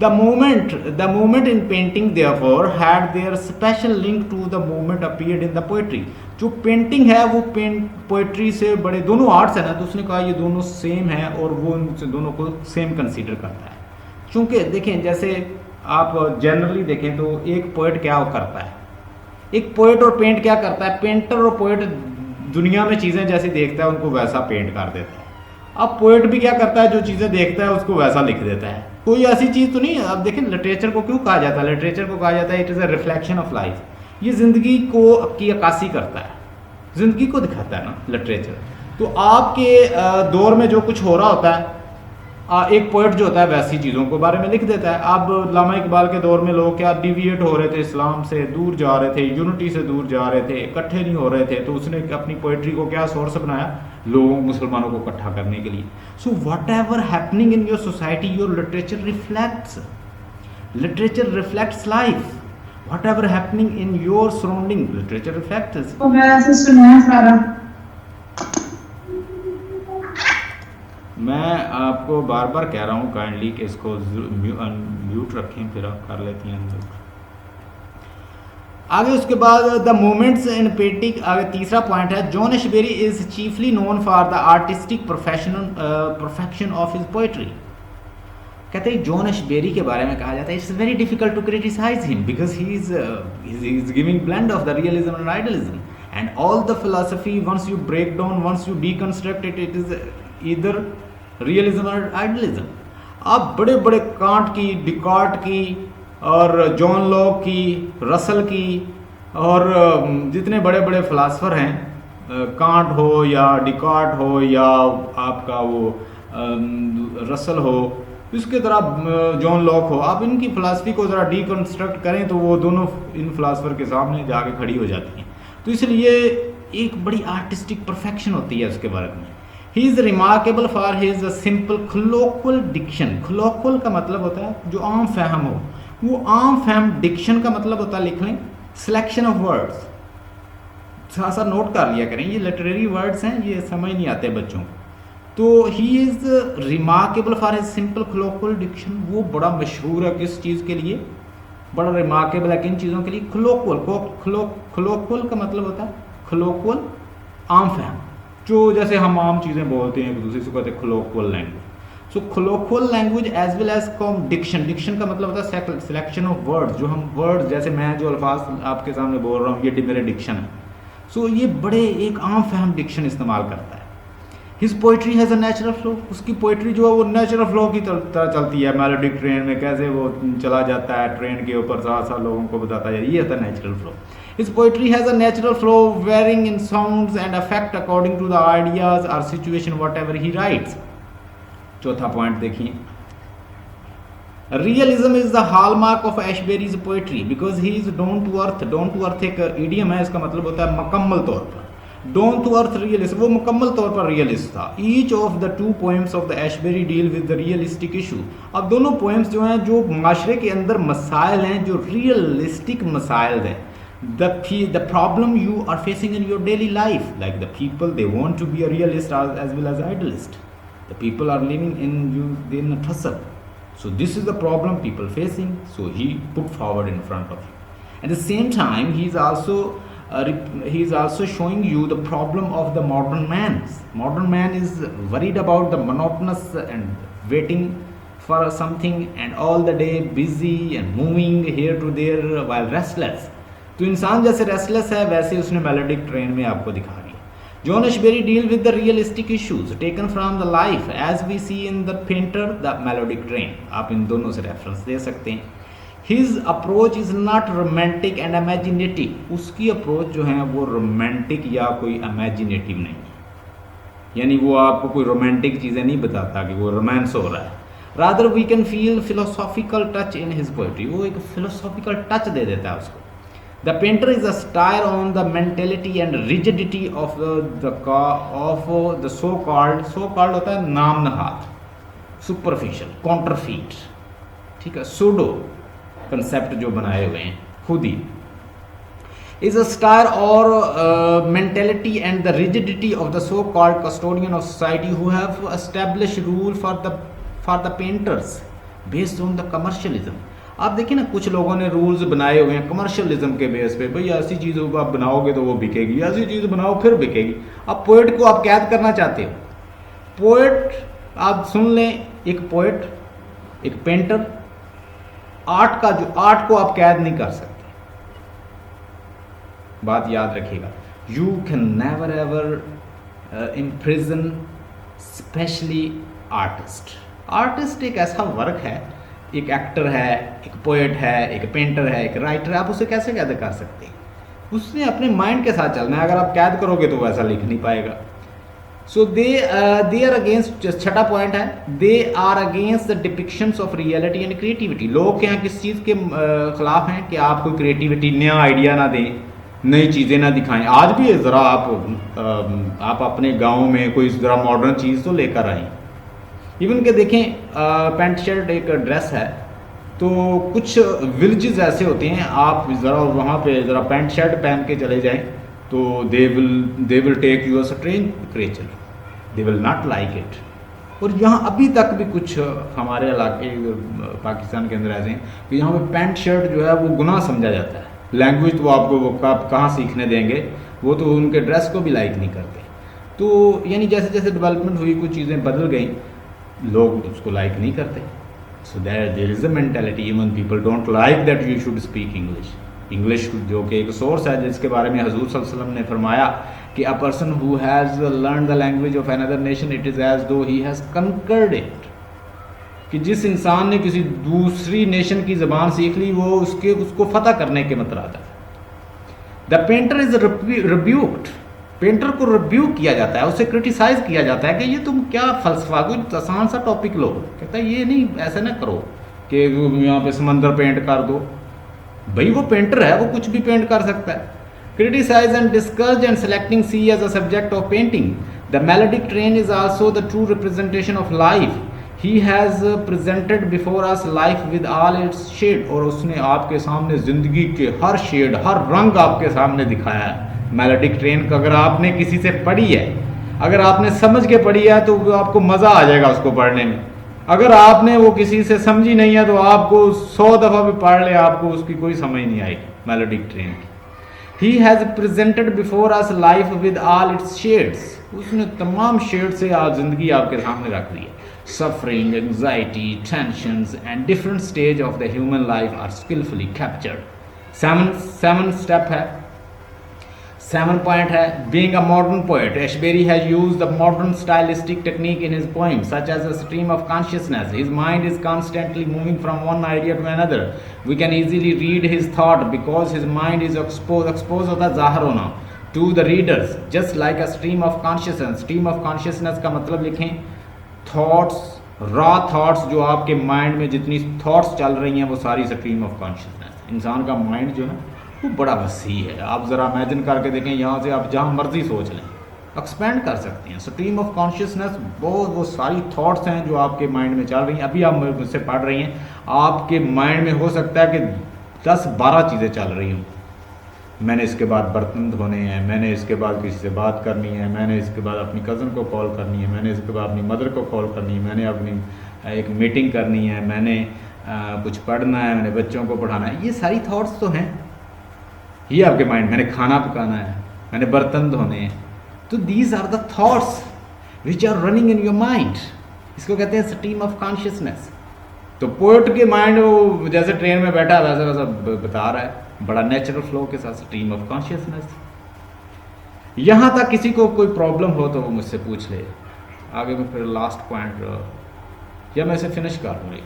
S1: The movement in painting therefore had their special link to the movement appeared in the poetry. जो पेंटिंग है वो पोएट्री से बड़े, दोनों आर्ट्स है ना, तो उसने कहा ये दोनों सेम है और वो इन दोनों को सेम कंसीडर करता है. क्योंकि देखें जैसे आप जनरली देखें तो एक पोएट क्या करता है, एक पोएट और पेंट क्या करता है, पेंटर और पोएट दुनिया में चीज़ें जैसी देखता है उनको वैसा पेंट कर देता है. अब पोएट भी क्या करता है, जो चीज़ें देखता है उसको वैसा लिख देता है. कोई ऐसी चीज़ तो नहीं. अब देखें लिटरेचर को क्यों कहा जाता है, लिटरेचर को कहा जाता है it is a reflection of life. ये ज़िंदगी को की अक्कासी करता है, ज़िंदगी को दिखाता है ना लिटरेचर. तो आपके दौर में जो कुछ हो रहा होता है, एक पोएट जो होता है वैसी चीज़ों के बारे में लिख देता है. अब लामा इकबाल के दौर में लोग क्या डिविएट हो रहे थे, इस्लाम से दूर जा रहे थे, यूनिटी से दूर जा रहे थे, इकट्ठे नहीं हो रहे थे, तो उसने अपनी पोएट्री को क्या सोर्स बनाया, लोगों मुसलमानों को इकट्ठा करने के लिए. So what ever happening in your society your literature reflects life. What ever happening in your surrounding literature reflects. मैं आपको बार बार कह रहा हूँ काइंडली कि इसको म्यूट रखें, फिर आप कर लेती हैं अनम्यूट. आगे उसके बाद द मोमेंट्स इन पेंटिंग. आगे तीसरा पॉइंट है John Ashbery is chiefly known for the artistic perfection of his poetry. कहते हैं जॉन एशबेरी के बारे में कहा जाता है it's very difficult to criticise him because he is giving blend of the realism and idealism and all the philosophy. Once you break down, once you deconstruct it, it is either realism or idealism. आप बड़े बड़े can't की, Descartes की और John Locke की, Russell की और जितने बड़े बड़े फिलासफर हैं, कांट हो या डिकार्ट हो या आपका वो रसल हो, इसके तरह जॉन लॉक हो, आप इनकी फ़िलासफ़ी को ज़रा डीकंस्ट्रक्ट करें तो वो दोनों इन फिलासफर के सामने जाके खड़ी हो जाती हैं. तो इसलिए एक बड़ी आर्टिस्टिक परफेक्शन होती है उसके वर्क में. He is remarkable for his simple colloquial diction. Colloquial का मतलब होता है जो आम फहम हो, वो आम फहम. डिक्शन का मतलब होता है, लिख लें, सिलेक्शन ऑफ वर्ड्स. थोड़ा सा नोट कर लिया करें, ये लिटरेरी वर्ड्स हैं, ये समझ नहीं आते बच्चों. तो he is remarkable for his simple colloquial diction. वो बड़ा मशहूर है किस चीज़ के लिए, बड़ा रिमार्केबल है किन चीज़ों के लिए. क्लोक्वल का मतलब होता है क्लोक्वल आम फहम, जो जैसे हम आम चीज़ें बोलते हैं एक दूसरे से, कहते हैं colloquial language. So colloquial language as well as diction. Diction का मतलब होता है सिलेक्शन ऑफ वर्ड्स. जो हम वर्ड्स, जैसे मैं जो अल्फाज आपके सामने बोल रहा हूँ, ये मेरे डिक्शन है. सो ये बड़े एक आम फहम डिक्शन इस्तेमाल करता है। His poetry has a natural flow, उसकी पोइट्री जो है वो नेचुरल फ्लो की तरह चलती है। मेलोडिक ट्रेन में कैसे वो चला जाता है ट्रेन के ऊपर, साथ साथ लोगों को बताता है, ये होता है natural flow. His poetry has a natural flow varying in sounds and effect according to the ideas और situation whatever he writes. चौथा पॉइंट देखिए, realism is the hallmark of Ashbery's poetry because he is down to earth. Down to earth एक idiom है, इसका मतलब होता है मुकम्मल तौर पर। डाउन टू अर्थ रियलिस्ट, वो मुकम्मल तौर पर रियलिस्ट था। Each of the two poems of the Ashbery deal with the realistic issue. अब दोनों पोएम्स जो हैं, जो माशरे के अंदर मसाइल हैं, जो रियलिस्टिक मसाइल हैं, the problem you are facing in your daily life, like the people they want to be a realist as well as idealist. The people are living in a tussle. So this is the problem people facing. So he put forward in front of you. At the same time, he is also showing you the problem of the modern man. Modern man is worried about the monotonous and waiting for something and all the day busy and moving here to there while restless. तो इंसान जैसे restless है वैसे उसने melodic train में आपको दिखा दिया। John Ashbery deal with the realistic issues taken from the life as we see in the painter the melodic train. आप इन दोनों से रेफरेंस दे सकते हैं। His approach is not romantic and imaginative. उसकी अप्रोच जो है वो रोमांटिक या कोई इमेजिनेटिव नहीं है, यानी वो आपको कोई रोमांटिक चीज़ें नहीं बताता कि वो रोमांस हो रहा है। Rather we can feel philosophical touch in his poetry. वो एक फिलोसॉफिकल टच दे देता है उसको। The painter is a satire on the mentality and rigidity of the so-called होता है नाम नहात, superficial, counterfeit, ठीक है, pseudo concept जो बनाए हुए हैं खुद ही, is a satire or mentality and the rigidity of the so-called custodian of society who have established rule for the painters based on the commercialism. आप देखिए ना, कुछ लोगों ने रूल्स बनाए हुए हैं कमर्शियलिज्म के बेस पे, भाई ऐसी चीज़ों को आप बनाओगे तो वो बिकेगी, ऐसी चीज़ बनाओ फिर बिकेगी। अब पोएट को आप कैद करना चाहते हो। पोएट आप सुन लें, एक पोएट, एक पेंटर, आर्ट को आप कैद नहीं कर सकते। बात याद रखिएगा, you can never ever imprison specially artist. Artist एक ऐसा वर्क है, एक एक्टर है, एक पोएट है, एक पेंटर है, एक राइटर है, आप उसे कैसे कैद कर सकते हैं? उसने अपने माइंड के साथ चलना है। अगर आप कैद करोगे तो वैसा लिख नहीं पाएगा। सो दे आर अगेंस्ट, छठा पॉइंट है, they are against the depictions of reality and creativity. लोग क्या किस चीज़ के खिलाफ हैं कि आप कोई क्रिएटिविटी, नया आइडिया ना दें, नई चीज़ें ना दिखाएं। आज भी ज़रा आप अपने गाँव में कोई ज़रा मॉडर्न चीज़ तो लेकर आएँ। इवन के देखें, पैंट शर्ट एक ड्रेस है, तो कुछ विलेजेस ऐसे होते हैं, आप ज़रा वहाँ पे ज़रा पैंट शर्ट पहन के चले जाएं तो they will take you as a strange creature, they will not like it. और यहाँ अभी तक भी कुछ हमारे इलाके पाकिस्तान के अंदर ऐसे हैं कि यहाँ पे पैंट शर्ट जो है वो गुनाह समझा जाता है। लैंग्वेज तो आपको वो कहाँ सीखने देंगे, वो तो उनके ड्रेस को भी लाइक नहीं करते। तो यानी जैसे जैसे डेवलपमेंट हुई, कुछ चीज़ें बदल गई, लोग उसको लाइक नहीं करते। So there is a mentality, even people don't like that you should speak English. English जो कि एक सोर्स है जिसके बारे में हजूर सल्लल्लाहु अलैहि वसल्लम ने फरमाया कि a person who has learn the language of another nation it is as though he has conquered it. कि जिस इंसान ने किसी दूसरी नेशन की ज़बान सीख ली, वो उसको फतह करने के मतलब आता है। The painter is rebuked. Painter को रिव्यू किया जाता है, उसे क्रिटिसाइज किया जाता है कि ये तुम क्या फलसफा, कोई आसान सा टॉपिक लो, कहता है ये नहीं, ऐसा ना करो कि यहाँ पे समंदर पेंट कर दो। भाई वो पेंटर है, वो कुछ भी पेंट कर सकता है। Criticise and discuss and selecting sea as a subject of painting. The melodic train is also the true representation of life. He has presented before us life with all its shade. और उसने आपके सामने ज़िंदगी के हर shade, हर रंग आपके सामने दिखाया है। मेलोडिक ट्रेन का अगर आपने किसी से पढ़ी है, अगर आपने समझ के पढ़ी है तो आपको मज़ा आ जाएगा उसको पढ़ने में। अगर आपने वो किसी से समझी नहीं है तो आपको 100 दफ़ा भी पढ़ ले, आपको उसकी कोई समझ नहीं आएगी मेलोडिक ट्रेन की। ही has presented before us life with all it's shades. उसने तमाम शेड से आज ज़िंदगी आपके सामने रख दी है। Suffering, anxiety, tensions and different stage of the human life are skilfully captured. Seven step है। 7 point है, being a modern poet, Ashbery has used the modern stylistic technique in his poems, such as a stream of consciousness. His mind is constantly moving from one idea to another. We can easily read his thought because his mind is exposed होता ज़ाहिर होना to the readers, just like a stream of consciousness. Stream of consciousness का मतलब लिखें thoughts, raw thoughts, जो आपके mind में जितनी thoughts चल रही हैं वो सारी stream of consciousness. इंसान का माइंड जो है वो बड़ा वसी है। आप ज़रा इमेजिन करके देखें, यहाँ से आप जहाँ मर्जी सोच लें, एक्सपेंड कर सकते हैं। स्ट्रीम ऑफ कॉन्शियसनेस वो सारी थॉट्स हैं जो आपके माइंड में चल रही हैं। अभी आप मुझसे पढ़ रही हैं, आपके माइंड में हो सकता है कि 10-12 चीज़ें चल रही हों। मैंने इसके बाद बर्तन धोने हैं, मैंने इसके बाद किसी से बात करनी है, मैंने इसके बाद अपनी कज़न को कॉल करनी है, मैंने इसके बाद अपनी मदर को कॉल करनी है, मैंने अपनी एक मीटिंग करनी है, मैंने कुछ पढ़ना है, मैंने बच्चों को पढ़ाना है। ये सारी थॉट्स तो हैं, ये आपके माइंड। मैंने खाना पकाना है, मैंने बर्तन धोने हैं। तो these are the thoughts which are running in your mind. इसको कहते हैं स्ट्रीम ऑफ कॉन्शियसनेस। तो पोएट के माइंड वो जैसे ट्रेन में बैठा वैसा वैसा बता रहा है, बड़ा नेचुरल फ्लो के साथ, स्ट्रीम ऑफ कॉन्शियसनेस। यहाँ तक किसी को कोई प्रॉब्लम हो तो वो मुझसे पूछ ले। आगे में फिर लास्ट पॉइंट या मैं इसे फिनिश कर दूँ।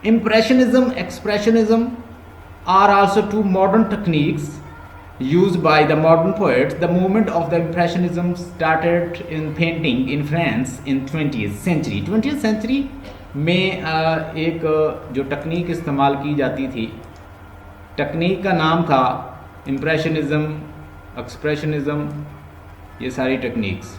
S1: Impressionism, expressionism are also two modern techniques used by the modern poets. The movement of the Impressionism started in painting in France in 20th century. 20th century में एक जो टेक्निक इस्तेमाल की जाती थी, टेक्निक का नाम था इम्प्रेशनिज्म, एक्सप्रेशनिज्म, ये सारी टेक्निक्स।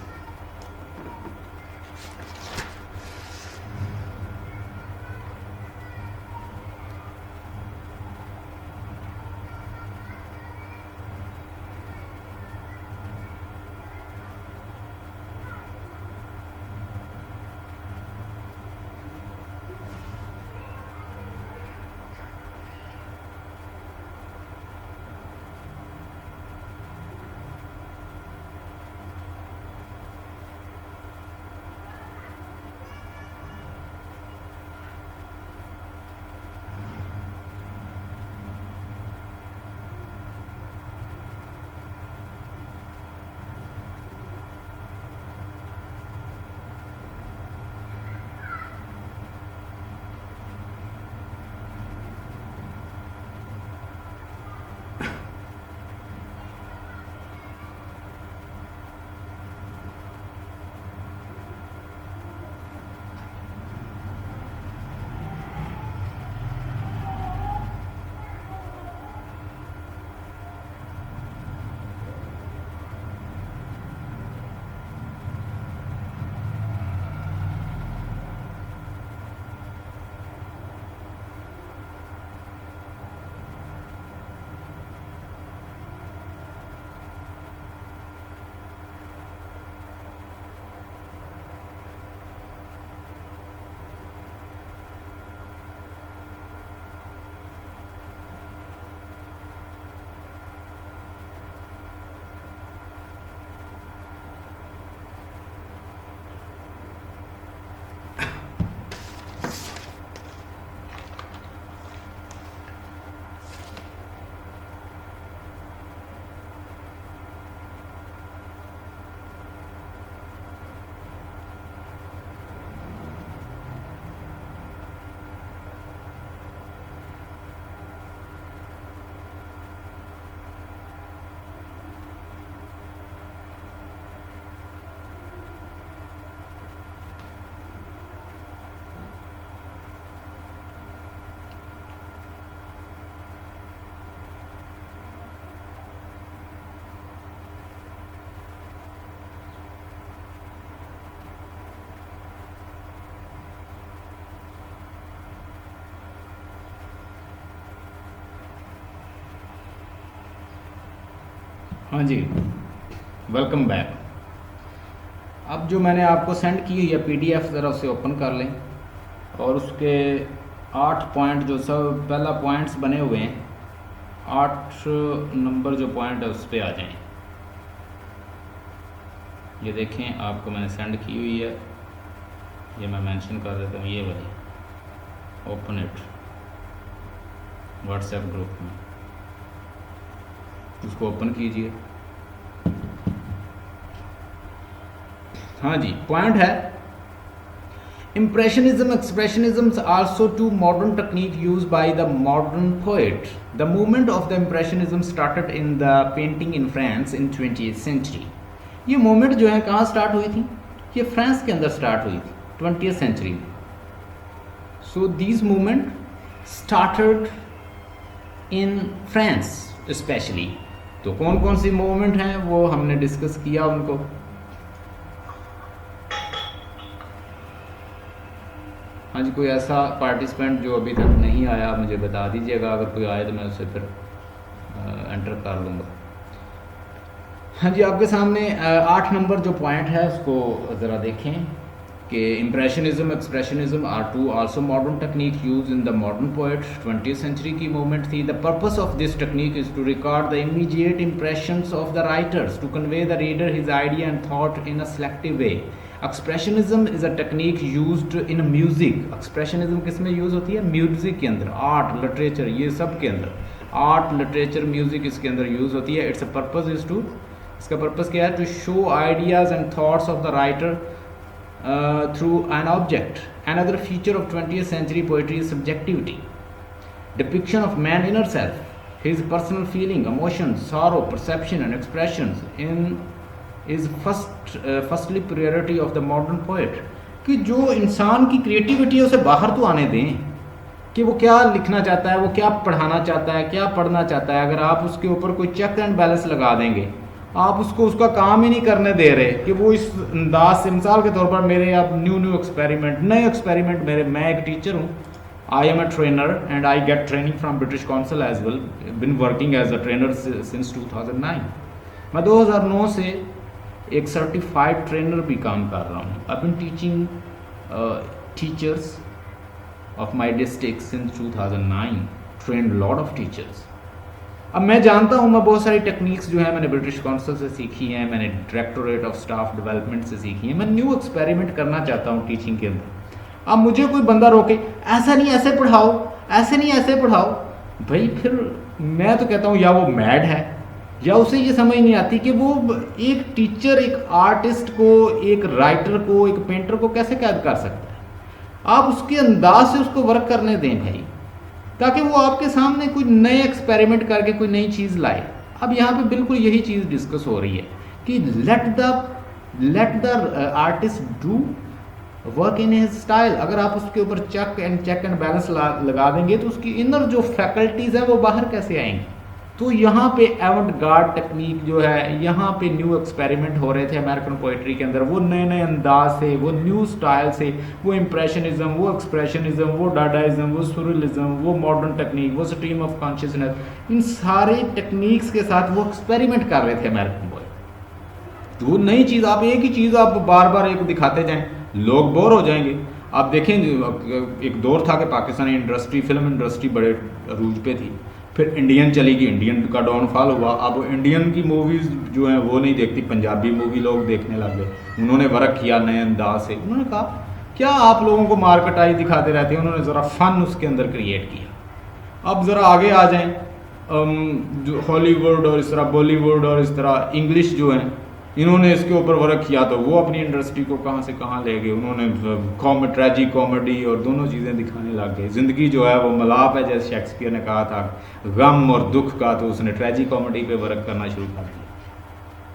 S1: हाँ जी, वेलकम बैक। अब जो मैंने आपको सेंड की हुई है पीडीएफ, ज़रा उसे ओपन कर लें और उसके 8 पॉइंट जो सब पहला पॉइंट्स बने हुए हैं, 8 नंबर जो पॉइंट है उस पर आ जाएं। ये देखें, आपको मैंने सेंड की हुई है, ये मैं मेंशन कर देता हूँ, ये वाली, ओपन इट व्हाट्सएप ग्रुप में। उसको ओपन कीजिए। हाँ जी, पॉइंट है Impressionism, expressionism are also two modern techniques used by the modern poet. The movement of the Impressionism started in the painting in France in 20th century. ये movement जो है कहाँ start हुई थी? ये फ्रांस के अंदर स्टार्ट हुई थी 20th सेंचुरी में. So this movement started in France specially. तो कौन कौन सी मूवमेंट हैं वो हमने डिस्कस किया उनको. हाँ जी, कोई ऐसा पार्टिसिपेंट जो अभी तक नहीं आया मुझे बता दीजिएगा, अगर कोई आए तो मैं उसे फिर एंटर कर लूँगा. हाँ जी, आपके सामने 8 नंबर जो पॉइंट है उसको ज़रा देखें कि impressionism expressionism are two also modern technique use in the modern poet. 20th century की मूवमेंट थी. The purpose of this technique is to record the immediate impressions of the writers to convey the reader his idea and thought in a selective way. Expressionism is a technique used in music. Expressionism किस में use होती है? Music के अंदर. Art, literature, ये सब के अंदर. आर्ट, लिटरेचर, म्यूज़िक इसके अंदर यूज़ होती है. It's a purpose is to, इसका पर्पस क्या है? To show ideas and thoughts of the writer through an object. Another feature of 20th century poetry is subjectivity. Depiction of man inner self, his personal feeling, emotions, sorrow, perception and expressions is firstly priority of the modern poet. कि जो इंसान की creativity है उसे बाहर तो आने दें कि वो क्या लिखना चाहता है, वो क्या पढ़ाना चाहता है, क्या पढ़ना चाहता है. अगर आप उसके ऊपर कोई चेक एंड बैलेंस लगा देंगे, आप उसको उसका काम ही नहीं करने दे रहे कि वो इस अंदाज से, मिसाल के तौर पर मेरे आप न्यू एक्सपेरिमेंट, नए एक्सपेरिमेंट मेरे, मैं एक टीचर हूँ, I am a trainer and I get training from British Council as well, been working as a trainer since 2009. मैं 2009 से एक सर्टिफाइड ट्रेनर भी काम कर रहा हूँ. I been teaching teachers of my district since 2009, trained lot of teachers. अब मैं जानता हूँ, मैं बहुत सारी टेक्निक्स जो है मैंने ब्रिटिश काउंसिल से सीखी हैं, मैंने डायरेक्टोरेट ऑफ स्टाफ डेवलपमेंट से सीखी हैं. मैं न्यू एक्सपेरिमेंट करना चाहता हूँ टीचिंग के अंदर. अब मुझे कोई बंदा रोके, ऐसा नहीं ऐसे पढ़ाओ, ऐसे नहीं ऐसे पढ़ाओ, भाई फिर मैं तो कहता हूँ या वो मैड है या उसे ये समझ नहीं आती कि वो एक टीचर एक आर्टिस्ट को, एक राइटर को, एक पेंटर को कैसे कैद कर सकता है. आप उसके अंदाज से उसको वर्क करने दें भाई, ताकि वो आपके सामने कोई नए एक्सपेरिमेंट करके कोई नई चीज़ लाए. अब यहाँ पे बिल्कुल यही चीज़ डिस्कस हो रही है कि late the artist do work in his style. अगर आप उसके ऊपर चेक एंड बैलेंस लगा देंगे तो उसकी इनर जो फैकल्टीज़ हैं वो बाहर कैसे आएंगी. तो यहाँ पे एवंट-गार्ड टेक्निक जो है, यहाँ पे न्यू एक्सपेरिमेंट हो रहे थे अमेरिकन पोइट्री के अंदर. वो नए नए अंदाज से, वो न्यू स्टाइल से, वो इम्प्रेशनिज्म, वो एक्सप्रेशनिज्म, वो डाडाइज्म, वो सुरलिज्म, वो मॉडर्न टेक्निक, वो स्ट्रीम ऑफ कॉन्शियसनेस, इन सारे टेक्निक्स के साथ वो एक्सपेरिमेंट कर रहे थे अमेरिकन पोइट. तो वो नई चीज़, आप एक ही चीज़ आप बार बार एक दिखाते जाएँ, लोग बोर हो जाएंगे. आप देखें, एक दौर था कि पाकिस्तानी इंडस्ट्री, फिल्म इंडस्ट्री बड़े अरूज पे थी, फिर इंडियन चली गई, इंडियन का डाउनफॉल हुआ. अब इंडियन की मूवीज़ जो हैं वो नहीं देखती, पंजाबी मूवी लोग देखने लग गए. उन्होंने वर्क किया नए अंदाज से. उन्होंने कहा क्या आप लोगों को मार्केटाइज दिखाते रहते हैं, उन्होंने ज़रा फन उसके अंदर क्रिएट किया. अब ज़रा आगे आ जाएँ, जो हॉलीवुड और इस तरह बॉलीवुड और इस तरह इंग्लिश जो है, इन्होंने इसके ऊपर वर्क किया तो वो अपनी इंडस्ट्री को कहाँ से कहाँ ले गए. उन्होंने ट्रेजी कॉमेडी और दोनों चीज़ें दिखाने लग गए. ज़िंदगी जो है वो मलाप है, जैसे शेक्सपियर ने कहा था, गम और दुख का, तो उसने ट्रेजी कॉमेडी पे वर्क करना शुरू कर दिया.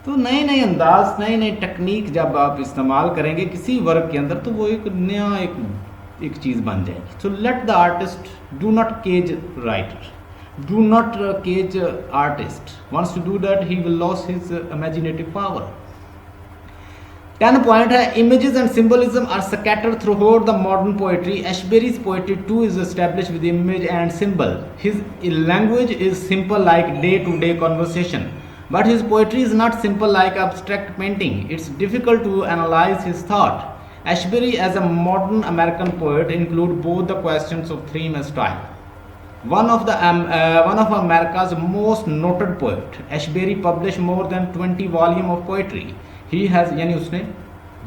S1: तो नए नए अंदाज, नई नई टेक्निक जब आप इस्तेमाल करेंगे किसी वर्क के अंदर, तो वो एक नया एक चीज़ बन जाएगी. So let the artist do not cage writer, do not cage artist. Once to do that, he will lose his imaginative power. 10 point है, images and symbolism are scattered throughout the modern poetry. Ashbery's poetry too is established with image and symbol. His language is simple like day-to-day conversation, but his poetry is not simple like abstract painting. It's difficult to analyze his thought. Ashbery as a modern American poet include both the questions of theme and style. One of America's most noted poet, Ashbery published more than 20 volumes of poetry. He has, यानी उसने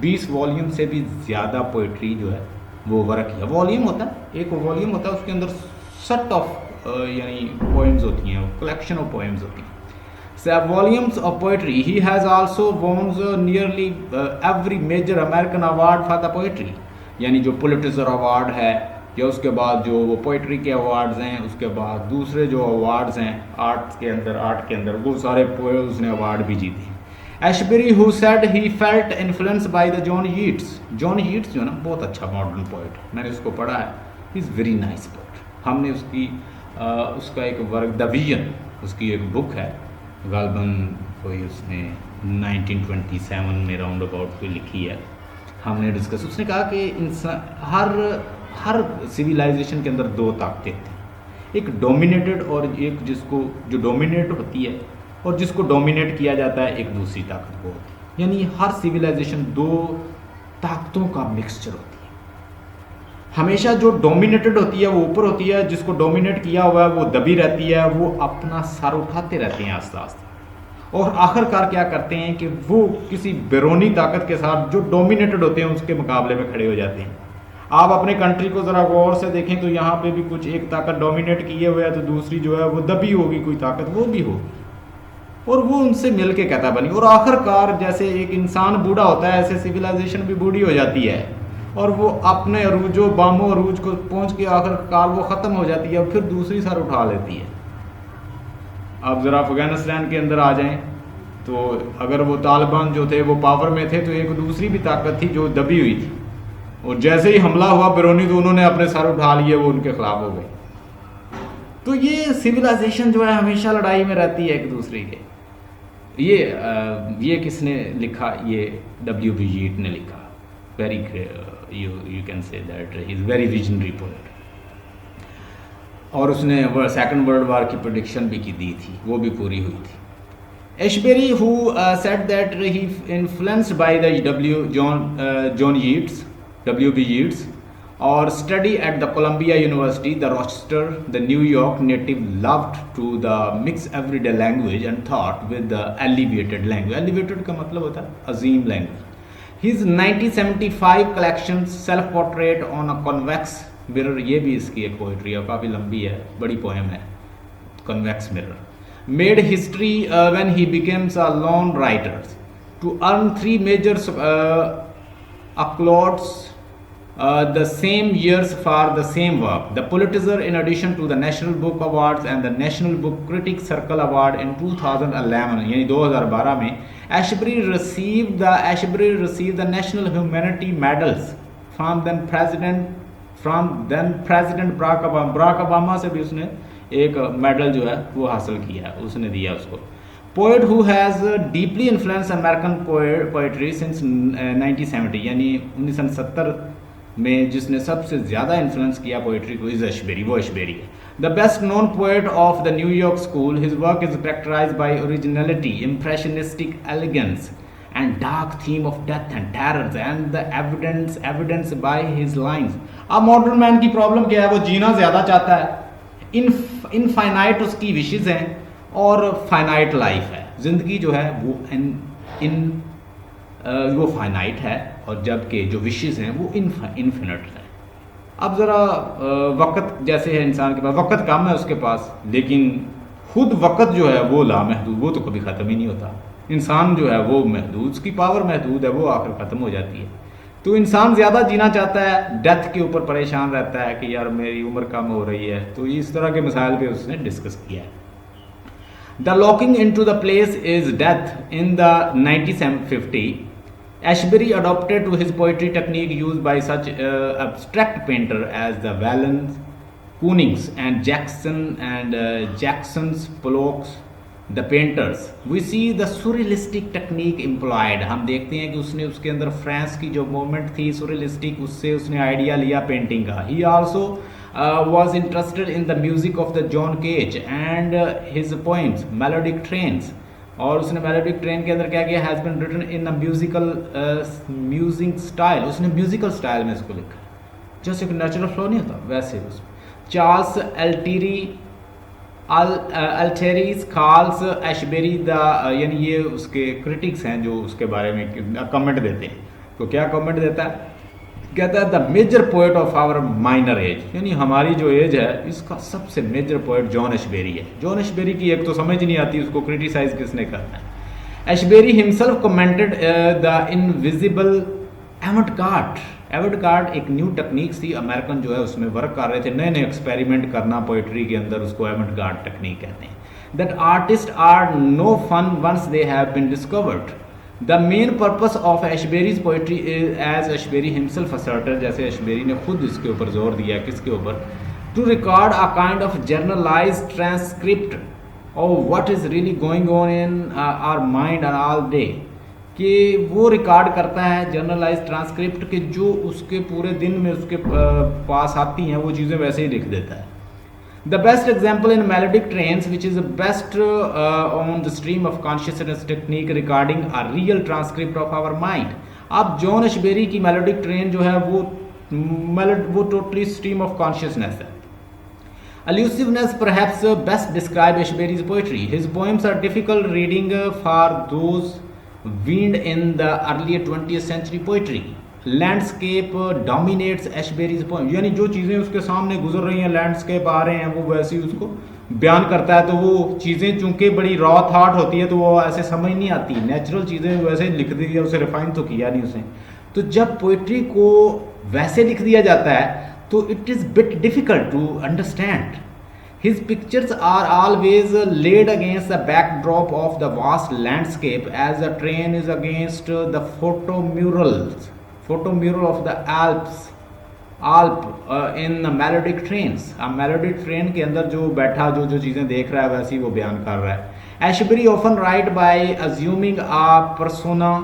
S1: 20 volume से भी ज़्यादा poetry जो है वो work किया. Volume होता है, एक वॉल्यूम होता है, उसके अंदर सेट ऑफ यानी पोएम्स होती हैं, कलेक्शन ऑफ पोएम्स होती हैं. volumes of poetry. He has also won nearly every major American award for the poetry. यानी जो पुलिट्जर अवार्ड है या उसके बाद जो वो पोइट्री के अवार्ड्स हैं, उसके बाद दूसरे जो अवार्ड्स हैं आर्ट के अंदर वो सारे उसने अवार्ड भी जीते. Ashbery who said he felt influenced by the John Yeats. John Yeats जो है ना बहुत अच्छा मॉडर्न पोइट, मैंने उसको पढ़ा है. He is very nice poet. हमने उसका एक वर्क द विजन, उसकी एक बुक है, गालबन कोई उसने 1927 में राउंड अबाउट पे लिखी है. हमने डिस्कस, उसने कहा कि इंसान हर सिविलाइजेशन के अंदर दो ताकतें थी, एक डोमिनेटेड और एक जो डोमिनेट होती है और जिसको डोमिनेट किया जाता है एक दूसरी ताकत को होती है. यानी हर सिविलाइजेशन दो ताकतों का मिक्सचर होती है. हमेशा जो डोमिनेटेड होती है वो ऊपर होती है, जिसको डोमिनेट किया हुआ है वो दबी रहती है, वो अपना सर उठाते रहते हैं आस्ते आस्ते, और आखिरकार क्या करते हैं कि वो किसी बैरोनी ताकत के साथ जो डोमिनेटेड होते हैं उसके मुकाबले में खड़े हो जाते हैं. आप अपने कंट्री को ज़रा गौर से देखें तो यहाँ पे भी कुछ एक ताकत डोमिनेट किए हुए है तो दूसरी जो है वो दबी होगी, कोई ताकत वो भी होगी, और वो उनसे मिल के कहता बनी. और आखिरकार जैसे एक इंसान बूढ़ा होता है ऐसे सिविलाइजेशन भी बूढ़ी हो जाती है और वो अपने अरूजो बामो अरूज को पहुँच के आखिरकार वो ख़त्म हो जाती है और फिर दूसरी सर उठा लेती है. आप ज़रा अफगानिस्तान के अंदर आ जाएं तो अगर वो तालिबान जो थे वो पावर में थे तो एक दूसरी भी ताकत थी जो दबी हुई थी, और जैसे ही हमला हुआ बैरोनी तो उन्होंने अपने सर उठा लिए, वो उनके खिलाफ हो गए. तो ये सिविलाइजेशन जो है हमेशा लड़ाई में रहती है एक दूसरे के. ये किसने लिखा? ये W.B. Yeats ने लिखा. Very you can say that he is very visionary poet. और उसने सेकंड वर्ल्ड वार की प्रेडिक्शन भी दी थी, वो भी पूरी हुई थी. Ashbery who said that he influenced by the John Yeats W.B. Yeats or study at the Columbia University, the Rochester, the New York native loved to the mix everyday language and thought with the elevated language. Elevated का मतलब होता है अजीम language. His 1975 collection self portrait on a convex mirror, ये भी इसकी एक poetry है, काफ़ी लंबी है, बड़ी पोएम है. Convex mirror made history when he becomes a lone writer to earn 3 major accolades the same years for the same work. The Pulitzer, in addition to the National Book Awards and the National Book Critics Circle Award in 2011, यानी 2012 में Ashbery received the National Humanity Medals from then President Barack Obama. Barack Obama से भी उसने एक medal जो है वो हासिल किया, उसने दिया उसको. Poet who has deeply influenced American poetry since 1970, यानी 1970 में जिसने सबसे ज़्यादा इन्फ्लुएंस किया पोइट्री को इज़ एशबेरी, वो एशबेरी है. The best known poet of the New York school. His work is characterised by originality, impressionistic elegance and dark theme of death and terrors and the evidence by his lines. अब modern man की problem क्या है? वो जीना ज़्यादा चाहता है, infinite उसकी wishes हैं और फाइनाइट लाइफ है. ज़िंदगी जो है वो फाइनाइट है और जबकि जो विशेज़ हैं वो इन्फिनिट है. अब ज़रा वक़्त जैसे है, इंसान के पास वक़्त कम है उसके पास, लेकिन खुद वक़्त जो है वो लामहदूद, वो तो कभी ख़त्म ही नहीं होता. इंसान जो है वो महदूद, उसकी पावर महदूद है, वो आखिर ख़त्म हो जाती है. तो इंसान ज़्यादा जीना चाहता है, डेथ के ऊपर परेशान रहता है कि यार मेरी उम्र कम हो रही है. तो इस तरह के मसाइल पे उसने डिस्कस किया है. The locking in to the place is death in the 1950. Ashbery adopted to his poetry technique used by such abstract painter as the Valens, Koonings and Jackson's Pollocks, the painters. We see the surrealistic technique employed. हम देखते हैं कि उसने उसके अंदर France की जो moment थी surrealistic, उससे उसने आइडिया लिया पेंटिंग का. He also was interested in the music of the John Cage and his poems, Melodic Trains. और उसने मेलोडिक ट्रेन के अंदर क्या किया? Has been written in a music style. उसने म्यूजिकल स्टाइल में इसको लिखा, जैसे कि नेचुरल फ्लो नहीं होता वैसे उसमें. चार्ल्स अल्टेरीज कॉल्स एशबेरी द, यानी ये उसके क्रिटिक्स हैं जो उसके बारे में कमेंट देते हैं. तो क्या कमेंट देता है? कहता है the major poet of our minor age, यानी हमारी जो एज है इसका सबसे मेजर पोएट जॉन एशबेरी है। जॉन एशबेरी की एक तो समझ नहीं आती, उसको क्रिटिसाइज किसने करना है। Ashbury himself commented the invisible एवंट-गार्ड। एवंट-गार्ड एक न्यू टेक्निक थी, अमेरिकन जो है उसमें वर्क कर रहे थे, नए नए एक्सपेरिमेंट करना पोइट्री के अंदर, उसको एवंट-गार्ड टेक्निक कहते हैं। That artist are no fun once they have been discovered. The main purpose of Ashbery's poetry is, as Ashbery himself asserted, जैसे एशबेरी ने खुद इसके ऊपर जोर दिया, किसके ऊपर, to record a kind of journalize transcript of what is really going on in our mind all day, कि वो रिकॉर्ड करता है जर्नलाइज ट्रांसक्रिप्ट कि जो उसके पूरे दिन में उसके पास आती हैं वो चीज़ें वैसे ही लिख देता है। The best example in melodic trains, which is the best on the stream of consciousness technique regarding a real transcript of our mind. अब जॉन एशबेरी की मेलोडिक ट्रेन जो है वो टोटली स्ट्रीम ऑफ कॉन्शियसनेस है। Allusiveness perhaps best describe Ashbery's poetry. His poems are difficult reading for those weaned in the early 20th century poetry. Landscape dominates Ashbery's poem, यानी जो चीज़ें उसके सामने गुजर रही हैं, लैंडस्केप आ रहे हैं, वो वैसे ही उसको बयान करता है। तो वो चीज़ें चूंकि बड़ी रॉ थाट होती है तो वो ऐसे समझ नहीं आती, नेचुरल चीज़ें वैसे ही लिख दी है, उसे रिफाइन तो किया नहीं उसे। तो जब पोइट्री को वैसे लिख दिया जाता है तो it is bit difficult to understand. His pictures are always laid against the backdrop of the vast landscape, as the train is against the photomural of the Alp in the melodic trains. अब melodic train के अंदर जो बैठा जो चीज़ें देख रहा है वैसी वो बयान कर रहा है। Ashbery often write by assuming a persona,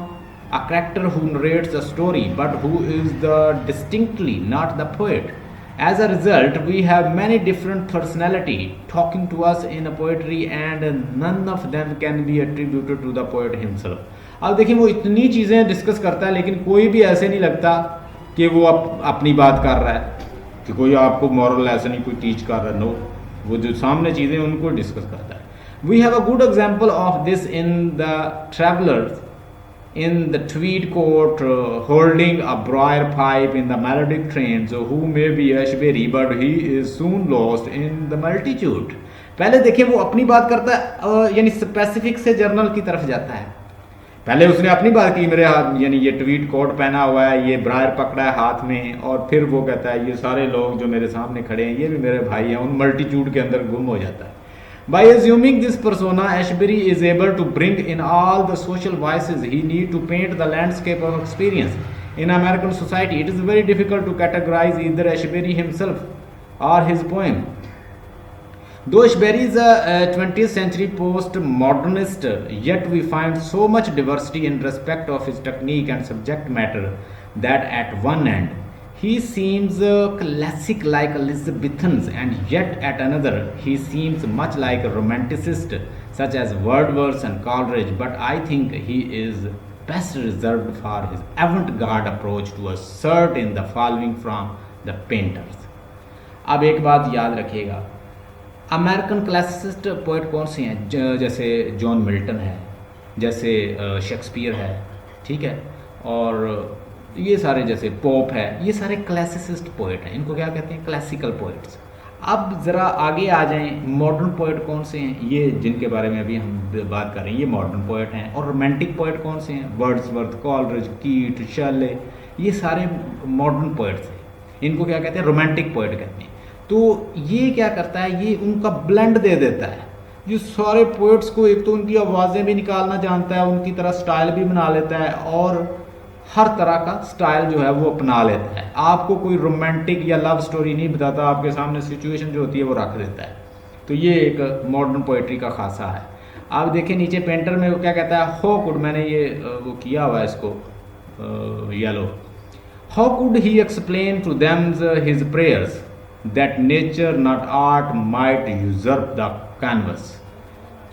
S1: a character who narrates the story, but who is the distinctly not the poet. As a result, we have many different personality talking to us in a poetry, and none of them can be attributed to the poet himself. अब देखिए वो इतनी चीज़ें discuss करता है लेकिन कोई भी ऐसे नहीं लगता कि वो अपनी बात कर रहा है, कि कोई आपको मॉरल ऐसे नहीं कोई टीच कर रहा है। नो, वो जो सामने चीज़ें उनको डिस्कस करता है। We have a good example of this in the travellers in the tweed coat holding a briar pipe in the melodic train, so who may be Ashbery, but he is soon lost in the multitude. पहले देखिए वो अपनी बात करता है, यानी specific से journal की तरफ जाता है। पहले उसने अपनी बात की, मेरे हाथ यानी ये ट्वीड कोट पहना हुआ है, ये ब्रायर पकड़ा है हाथ में, और फिर वो कहता है ये सारे लोग जो मेरे सामने खड़े हैं ये भी मेरे भाई हैं, उन मल्टीट्यूड के अंदर गुम हो जाता है। By assuming this persona, Ashbery is able to bring in all the social vices he need to paint the landscape of experience in American society. It is very difficult to categorize either Ashbery himself or his poem. Though Ashbery is a 20th century post-modernist, yet we find so much diversity in respect of his technique and subject matter that at one end he seems classic like Elizabethans, and yet at another he seems much like a romanticist such as Wordsworth and Coleridge. But I think he is best reserved for his avant-garde approach to assert in the following from the painters. अब एक बात याद रखिएगा, American classicist poet कौन से हैं? जैसे John Milton है, जैसे शेक्सपियर है, ठीक है, और ये सारे जैसे पोप है, ये सारे क्लासिसिस्ट पोइट हैं। इनको क्या कहते हैं? Classical poets. अब ज़रा आगे आ जाएं, मॉडर्न पोइट कौन से हैं? ये जिनके बारे में अभी हम बात कर रहे हैं ये मॉडर्न पोइट हैं। और रोमांटिक पोइट कौन से हैं? वर्ड्सवर्थ, कॉलरिज, कीट, शेले, ये सारे मॉडर्न पोइट्स हैं। इनको क्या कहते हैं? रोमांटिक पोइट कहते हैं। तो ये क्या करता है, ये उनका ब्लेंड दे देता है। ये सारे पोइट्स को एक तो उनकी आवाज़ें भी निकालना जानता है, उनकी तरह स्टाइल भी बना लेता है, और हर तरह का स्टाइल जो है वो अपना लेता है। आपको कोई रोमांटिक या लव स्टोरी नहीं बताता, आपके सामने सिचुएशन जो होती है वो रख देता है। तो ये एक मॉडर्न पोइट्री का खासा है। आप देखें नीचे पेंटर में वो क्या कहता है, हाउ कुड, मैंने ये वो किया हुआ है इसको yellow, how could he explain to them his prayers that nature not art might usurp the canvas.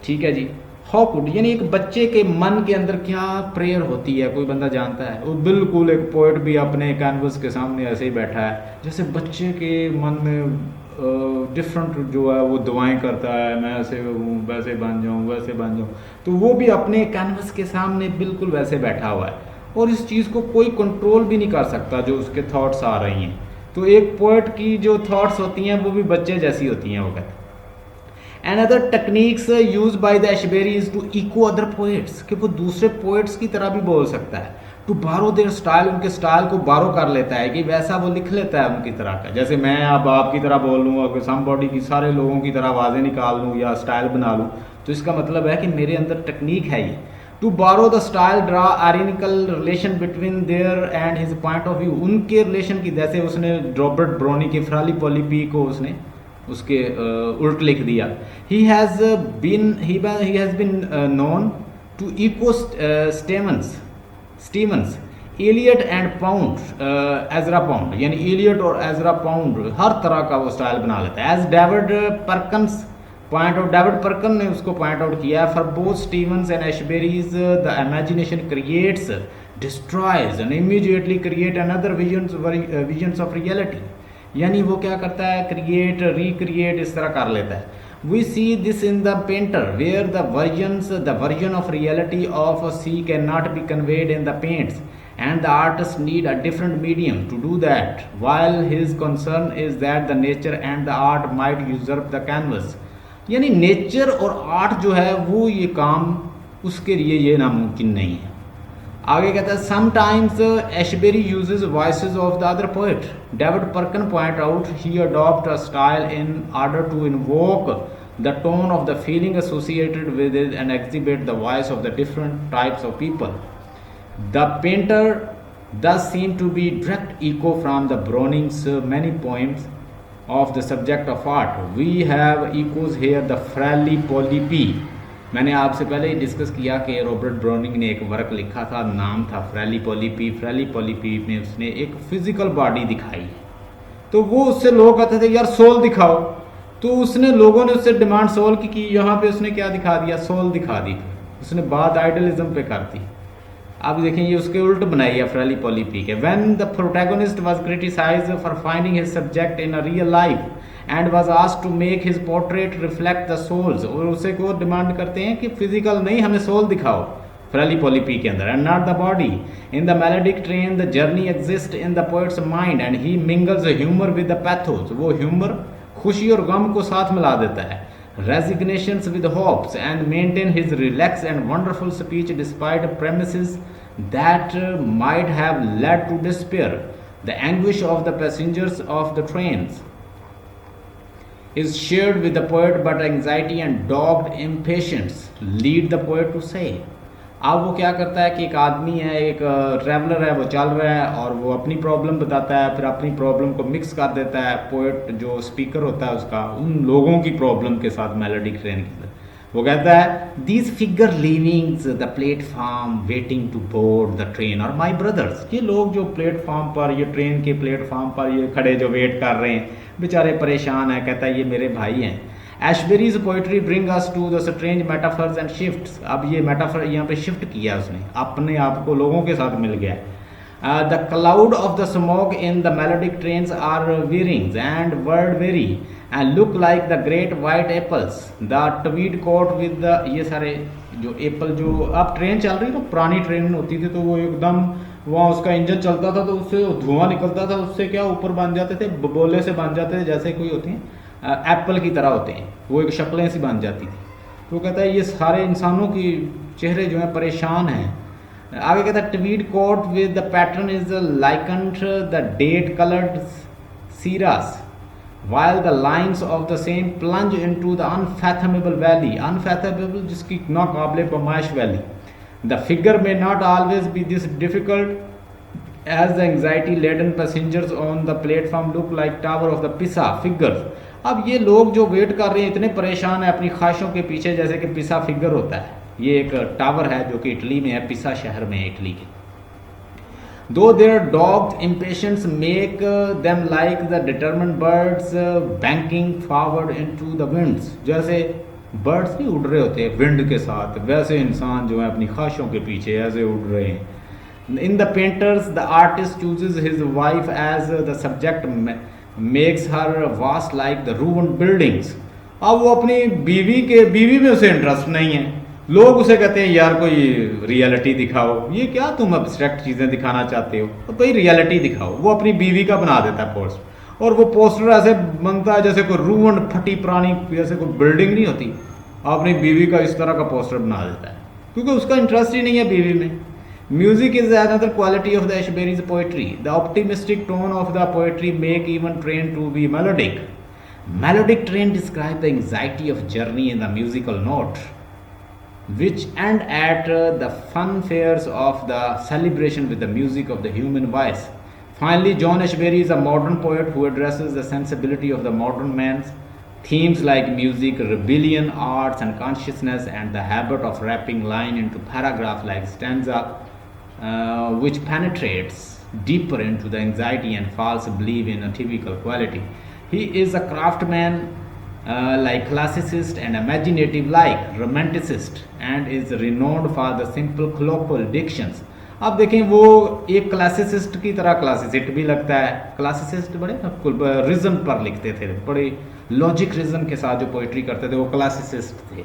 S1: ठीक है जी, हाउ कुड यानी एक बच्चे के मन के अंदर क्या प्रेयर होती है, कोई बंदा जानता है? वो बिल्कुल एक पोइट भी अपने कैनवस के सामने ऐसे ही बैठा है, जैसे बच्चे के मन में डिफरेंट जो है वो दुआएं करता है, मैं ऐसे हूँ, वैसे बन जाऊँ, वैसे बन जाऊँ। तो वो भी अपने कैनवस के सामने बिल्कुल वैसे बैठा हुआ है। और इस चीज़ को कोई कंट्रोल भी नहीं कर सकता जो उसके थॉट्स आ रही हैं। तो एक पोइट की जो थॉट्स होती हैं वो भी बच्चे जैसी होती हैं, वो कहते हैं। Another techniques used by the Ashbery is to echo other poets, कि वो दूसरे poets की तरह भी बोल सकता है। To borrow their style, उनके स्टाइल को बारो कर लेता है कि वैसा वो लिख लेता है उनकी तरह का। जैसे मैं अब आपकी तरह बोल लूँ और समबॉडी की सारे लोगों की तरह आवाज़ें निकाल लूँ या स्टाइल बना लूँ, तो इसका मतलब है कि मेरे अंदर टेक्निक है ये। टू बारो the style draw ironical relation between their and his point of view, उनके रिलेशन की, जैसे उसने रॉबर्ट ब्राउनी के फ्राली पॉलीपी को उसने उसके उल्ट लिख दिया। He has been known to echo Stevens, Eliot and Pound, Ezra Pound, यानी एलियट और एजरा पाउंड हर तरह का वो स्टाइल बना लेता है। As David Perkins point out, David Perkin ने उसको पॉइंट आउट किया, for both Stevens and Ashbery's the imagination creates, destroys and immediately create another visions of reality, यानी वो क्या करता है, क्रिएट रिक्रिएट इस तरह कर लेता है। We see this in the painter where the version of reality of a sea can not be conveyed in the paints and the artist need a different medium to do that, while his concern is that the nature and the art might usurp the canvas, यानी nature और art जो है वो ये काम उसके लिए ये नामुमकिन नहीं है। आगे कहता है sometimes Ashbery uses voices of the other poet, David Perkin point out he adopt a style in order to invoke the tone of the feeling associated with it and exhibit the voice of the different types of people. The painter thus seemed to be direct echo from the Browning's many poems of the subject of art. We have echoes here, the Frally Polypi. मैंने आपसे पहले ही discuss किया कि Robert browning ने एक work लिखा था, नाम था फ्रैली पॉलीपी। फ्रैली पॉलीपी में उसने एक फिजिकल बॉडी दिखाई, तो वो उससे लोग कहते थे यार सोल दिखाओ, तो उसने लोगों ने उससे डिमांड सोल की यहाँ पे उसने क्या दिखा दिया, सोल दिखा दी। उसने बात आइडलिज्म पे कर दी। अब देखें ये उसके उल्ट बनाई है फ्रैली पॉलीपी के। When the protagonist was criticised for finding his subject in a real life and was asked to make his portrait reflect the souls, और उसे को डिमांड करते हैं कि फिजिकल नहीं, हमें सोल दिखाओ फ्रैली पॉलीपी के अंदर, and not the body. In the melodic train the journey exist in the poets mind and he mingles humour with the pathos, वो ह्यूमर खुशी और गम को साथ मिला देता है, resignations with hopes, and maintain his relaxed and wonderful speech despite premises that might have led to despair. The anguish of the passengers of the trains is shared with the poet, but anxiety and dogged impatience lead the poet to say. अब वो क्या करता है कि एक आदमी है, एक ट्रैवलर है, वो चल रहा है और वो अपनी प्रॉब्लम बताता है, फिर अपनी प्रॉब्लम को मिक्स कर देता है पोएट जो स्पीकर होता है उसका उन लोगों की प्रॉब्लम के साथ मेलोडिक ट्रेन के अंदर। वो कहता है these figure livings the platform waiting to board the train और माई ब्रदर्स, ये लोग जो प्लेटफॉर्म पर, ये ट्रेन के प्लेटफॉर्म पर ये खड़े जो वेट कर रहे हैं, बेचारे परेशान हैं। कहता है ये मेरे भाई हैं। Ashbery's poetry bring us to the strange metaphors and shifts. अब ये मेटाफर यहाँ पे शिफ्ट किया उसने, अपने आप को लोगों के साथ मिल गया। The cloud of the smoke in the melodic trains are veering and word vary and look like the great white apples. The tweed coat with the, ये सारे जो एप्पल, जो अब ट्रेन चल रही है ना, पुरानी ट्रेन होती थी तो वो एकदम वहाँ उसका इंजन चलता था तो उससे धुआं निकलता था, उससे क्या ऊपर बन जाते थे, बबोले से बन जाते थे, जैसे कोई होती हैं एप्पल की तरह होते हैं, वो एक शक्लें सी बन जाती थी। तो कहता है ये सारे इंसानों की चेहरे जो हैं परेशान हैं। आगे कहता है tweed coat with the pattern is likened the date coloured sierras while the lines of the same plunge into the unfathomable valley, unfathomable जिसकी ना काबिल पमाइश valley. The figure may not always be this difficult as the anxiety laden passengers on the platform look like tower of the Pisa figures. अब ये लोग जो wait कर रहे हैं इतने परेशान हैं अपनी ख्वाहिशों के पीछे, जैसे कि पिसा फिगर होता है, ये एक टावर है जो कि इटली में है, पिसा शहर में है इटली के। Though their dogged impatiences make them like the determined birds banking forward into the winds, जैसे बर्ड्स भी उड़ रहे होते हैं विंड के साथ, वैसे इंसान जो है अपनी ख्वाहिशों के पीछे ऐसे उड़ रहे हैं। In the painter's the artist chooses his wife as the subject makes her vast like the ruin buildings. अब वो अपनी बीवी में उसे इंटरेस्ट नहीं है,
S2: लोग उसे कहते हैं यार कोई रियलिटी दिखाओ, ये क्या तुम अब्स्ट्रैक्ट चीज़ें दिखाना चाहते हो, तो कोई रियलिटी दिखाओ। वो अपनी बीवी का बना देता है पोस्टर, और वो पोस्टर ऐसे बनता है जैसे कोई रूवन फटी पुरानी जैसे कोई बिल्डिंग नहीं होती, अपनी बीवी का इस तरह का पोस्टर बना देता है, क्योंकि उसका इंटरेस्ट ही नहीं है बीवी में। Music is another quality of the Ashbery's poetry. The optimistic tone of the poetry make even train to be melodic. Melodic train describe the anxiety of journey in the musical note, which end at the fun fairs of the celebration with the music of the human voice. Finally, John Ashbery is a modern poet who addresses the sensibility of the modern man's themes like music, rebellion, arts, and consciousness, and the habit of wrapping line into paragraph like stanza, which penetrates deeper into the anxiety and false belief in a typical quality. He is a craftsman like classicist and imaginative like romanticist, and is renowned for the simple colloquial dictions. आप देखें वो एक classicist की तरह classicist भी लगता है। Classicist बड़े रिज्म पर लिखते थे, बड़े लॉजिक रिज्म के साथ जो पोइट्री करते थे वो क्लासिसिस्ट थे,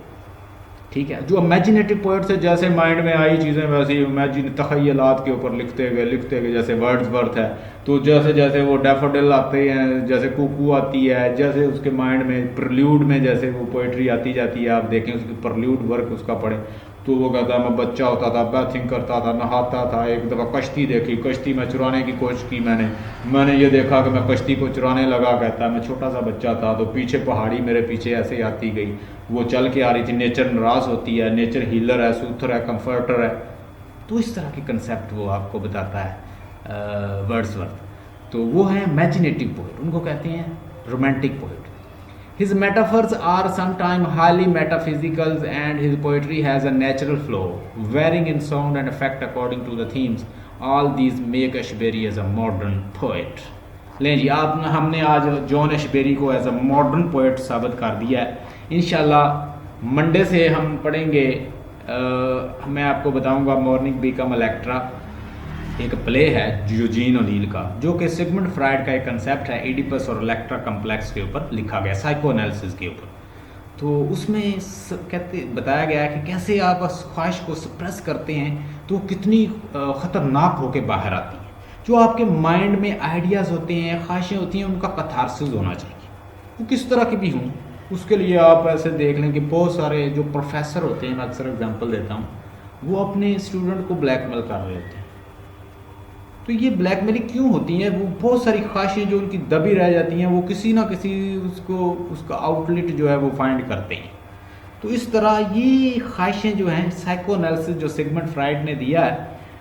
S2: ठीक है। जो इमेजिनेटिव पोइट्स है, जैसे माइंड में आई चीज़ें वैसे इमेजिन तखयलात के ऊपर लिखते गए, जैसे वर्ड्सवर्थ है, तो जैसे जैसे वो डैफोडिल आते हैं, जैसे कुकू आती है, जैसे उसके माइंड में प्रल्यूड में जैसे वो पोइट्री आती जाती है, आप देखें उसकी प्रल्यूड वर्क उसका पढ़े, तो वो कहता मैं बच्चा होता था, बैथिंग करता था, नहाता था, एक दफ़ा कश्ती देखी, कश्ती में चुराने की कोशिश की मैंने ये देखा कि मैं कश्ती को चुराने लगा, कहता मैं छोटा सा बच्चा था, तो पीछे पहाड़ी मेरे पीछे ऐसे आती गई, वो चल के आ रही थी, नेचर नाराज़ होती है, नेचर हीलर है, सूथर है, कंफर्टर है। तो इस तरह के कंसेप्ट वो आपको बताता है वर्ड्सवर्थ। तो वो है इमेजिनेटिव पोइट, उनको कहते हैं romantic poet. His metaphors are sometimes highly metaphysical, and his poetry has a natural flow, varying in sound and effect according to the themes. All these make Ashbery as a modern poet. लें जी, हमने आज John Ashbury को as a modern poet साबित कर दिया है। इंशाल्लाह Monday से हम पढ़ेंगे, मैं आपको बताऊंगा मॉर्निंग बीकम इलेक्ट्रा, एक प्ले है यूजीन ओनील का, जो कि सिगमंड फ्राइड का एक कंसेप्ट है, एडिपस और इलेक्ट्रा कम्प्लेक्स के ऊपर लिखा गया, साइको एनालिसिस के ऊपर। तो उसमें बताया गया है कि कैसे आप उस ख्वाहिश को सप्रेस करते हैं तो कितनी ख़तरनाक होकर बाहर आती है। जो आपके माइंड में आइडियाज़ होते हैं, ख्वाहिशें होती हैं, उनका कथारसिस होना चाहिए, वो किस तरह की भी हों। उसके लिए आप ऐसे देख लें कि बहुत सारे जो प्रोफेसर होते हैं, मैं अक्सर एग्जांपल देता हूँ, वो अपने स्टूडेंट को ब्लैकमेल कर रहे होते हैं। तो ये ब्लैकमेलिंग क्यों होती है? वो बहुत सारी ख्वाहिशें जो उनकी दबी रह जाती हैं, वो किसी ना किसी उसका आउटलेट जो है वो फाइंड करते हैं। तो इस तरह ये ख्वाहिशें जो हैं, साइको एनालिसिस जो सिगमंड फ्राइड ने दिया है,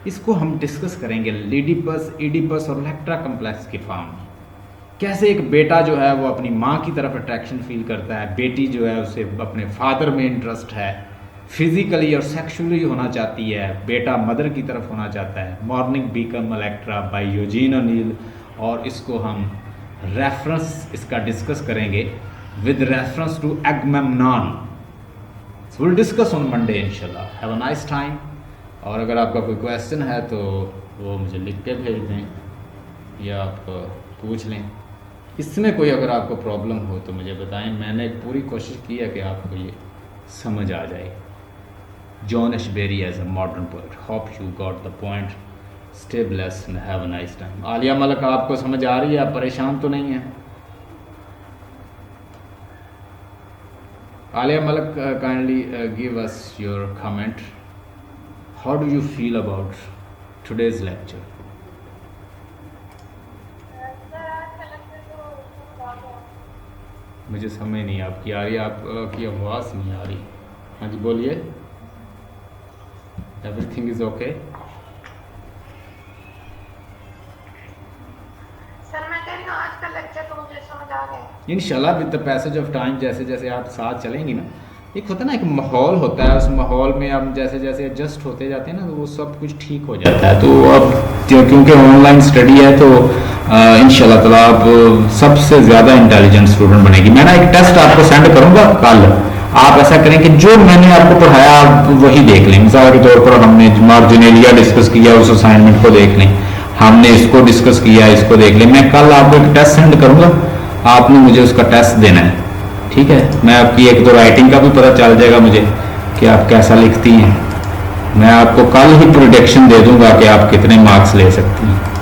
S2: इसको हम डिस्कस करेंगे लीडिपस, एडिपस और इलेक्ट्रा कम्प्लेक्स की फॉर्म में। कैसे एक बेटा जो है वो अपनी माँ की तरफ अट्रैक्शन फील करता है, बेटी जो है उसे अपने फादर में इंटरेस्ट है, फिजिकली और सेक्सुअली होना चाहती है, बेटा मदर की तरफ होना चाहता है। Mourning become Electra by Eugene O'Neill, और इसको हम रेफरेंस इसका डिस्कस करेंगे with reference to Agamemnon. So will discuss on Monday इंशाल्लाह। Have a nice time. और अगर आपका कोई क्वेश्चन है तो वो मुझे लिख के भेज दें या आप पूछ लें। इसमें कोई अगर आपको प्रॉब्लम हो तो मुझे बताएं, मैंने पूरी कोशिश की है कि आपको ये समझ आ जाए। John Ashbery as a modern poet. Hope you got the point. Stay blessed and have a nice time. Alia Malik, आपको समझ आ रही है? आप परेशान तो नहीं हैं? Alia Malik, kindly give us your comment. How do you feel about today's lecture? मुझे समझ नहीं आपकी आ रही, आपकी आवाज़ नहीं आ रही। हाँ जी बोलिए। Everything is okay?
S3: सर मैं कह रही हूँ आज का लेक्चर तो मुझे समझ आ गया।
S2: इंशाल्लाह with the passage of time, जैसे जैसे आप साथ चलेंगी ना, एक होता है ना, एक माहौल होता है, उस माहौल में हम जैसे जैसे एडजस्ट होते जाते हैं ना, तो वो सब कुछ ठीक हो जाता है। तो अब क्योंकि ऑनलाइन स्टडी है तो इंशाल्लाह ताला आप सबसे ज़्यादा इंटेलिजेंट स्टूडेंट बनेगी। मैं ना एक टेस्ट आपको सेंड करूँगा कल, आप ऐसा करें कि जो मैंने आपको पढ़ाया आप वही देख लें। मिसाल के तौर पर हमने मार्जिनेलिया डिस्कस किया, उस असाइनमेंट को देख लें, हमने इसको डिस्कस किया, इसको देख लें। मैं कल आपको एक टेस्ट सेंड करूँगा, आपने मुझे उसका टेस्ट देना है, ठीक है। मैं आपकी एक दो राइटिंग का भी पता चल जाएगा मुझे, कि आप कैसा लिखती हैं। मैं आपको कल ही प्रोडिक्शन दे दूंगा कि आप कितने मार्क्स ले सकती हैं।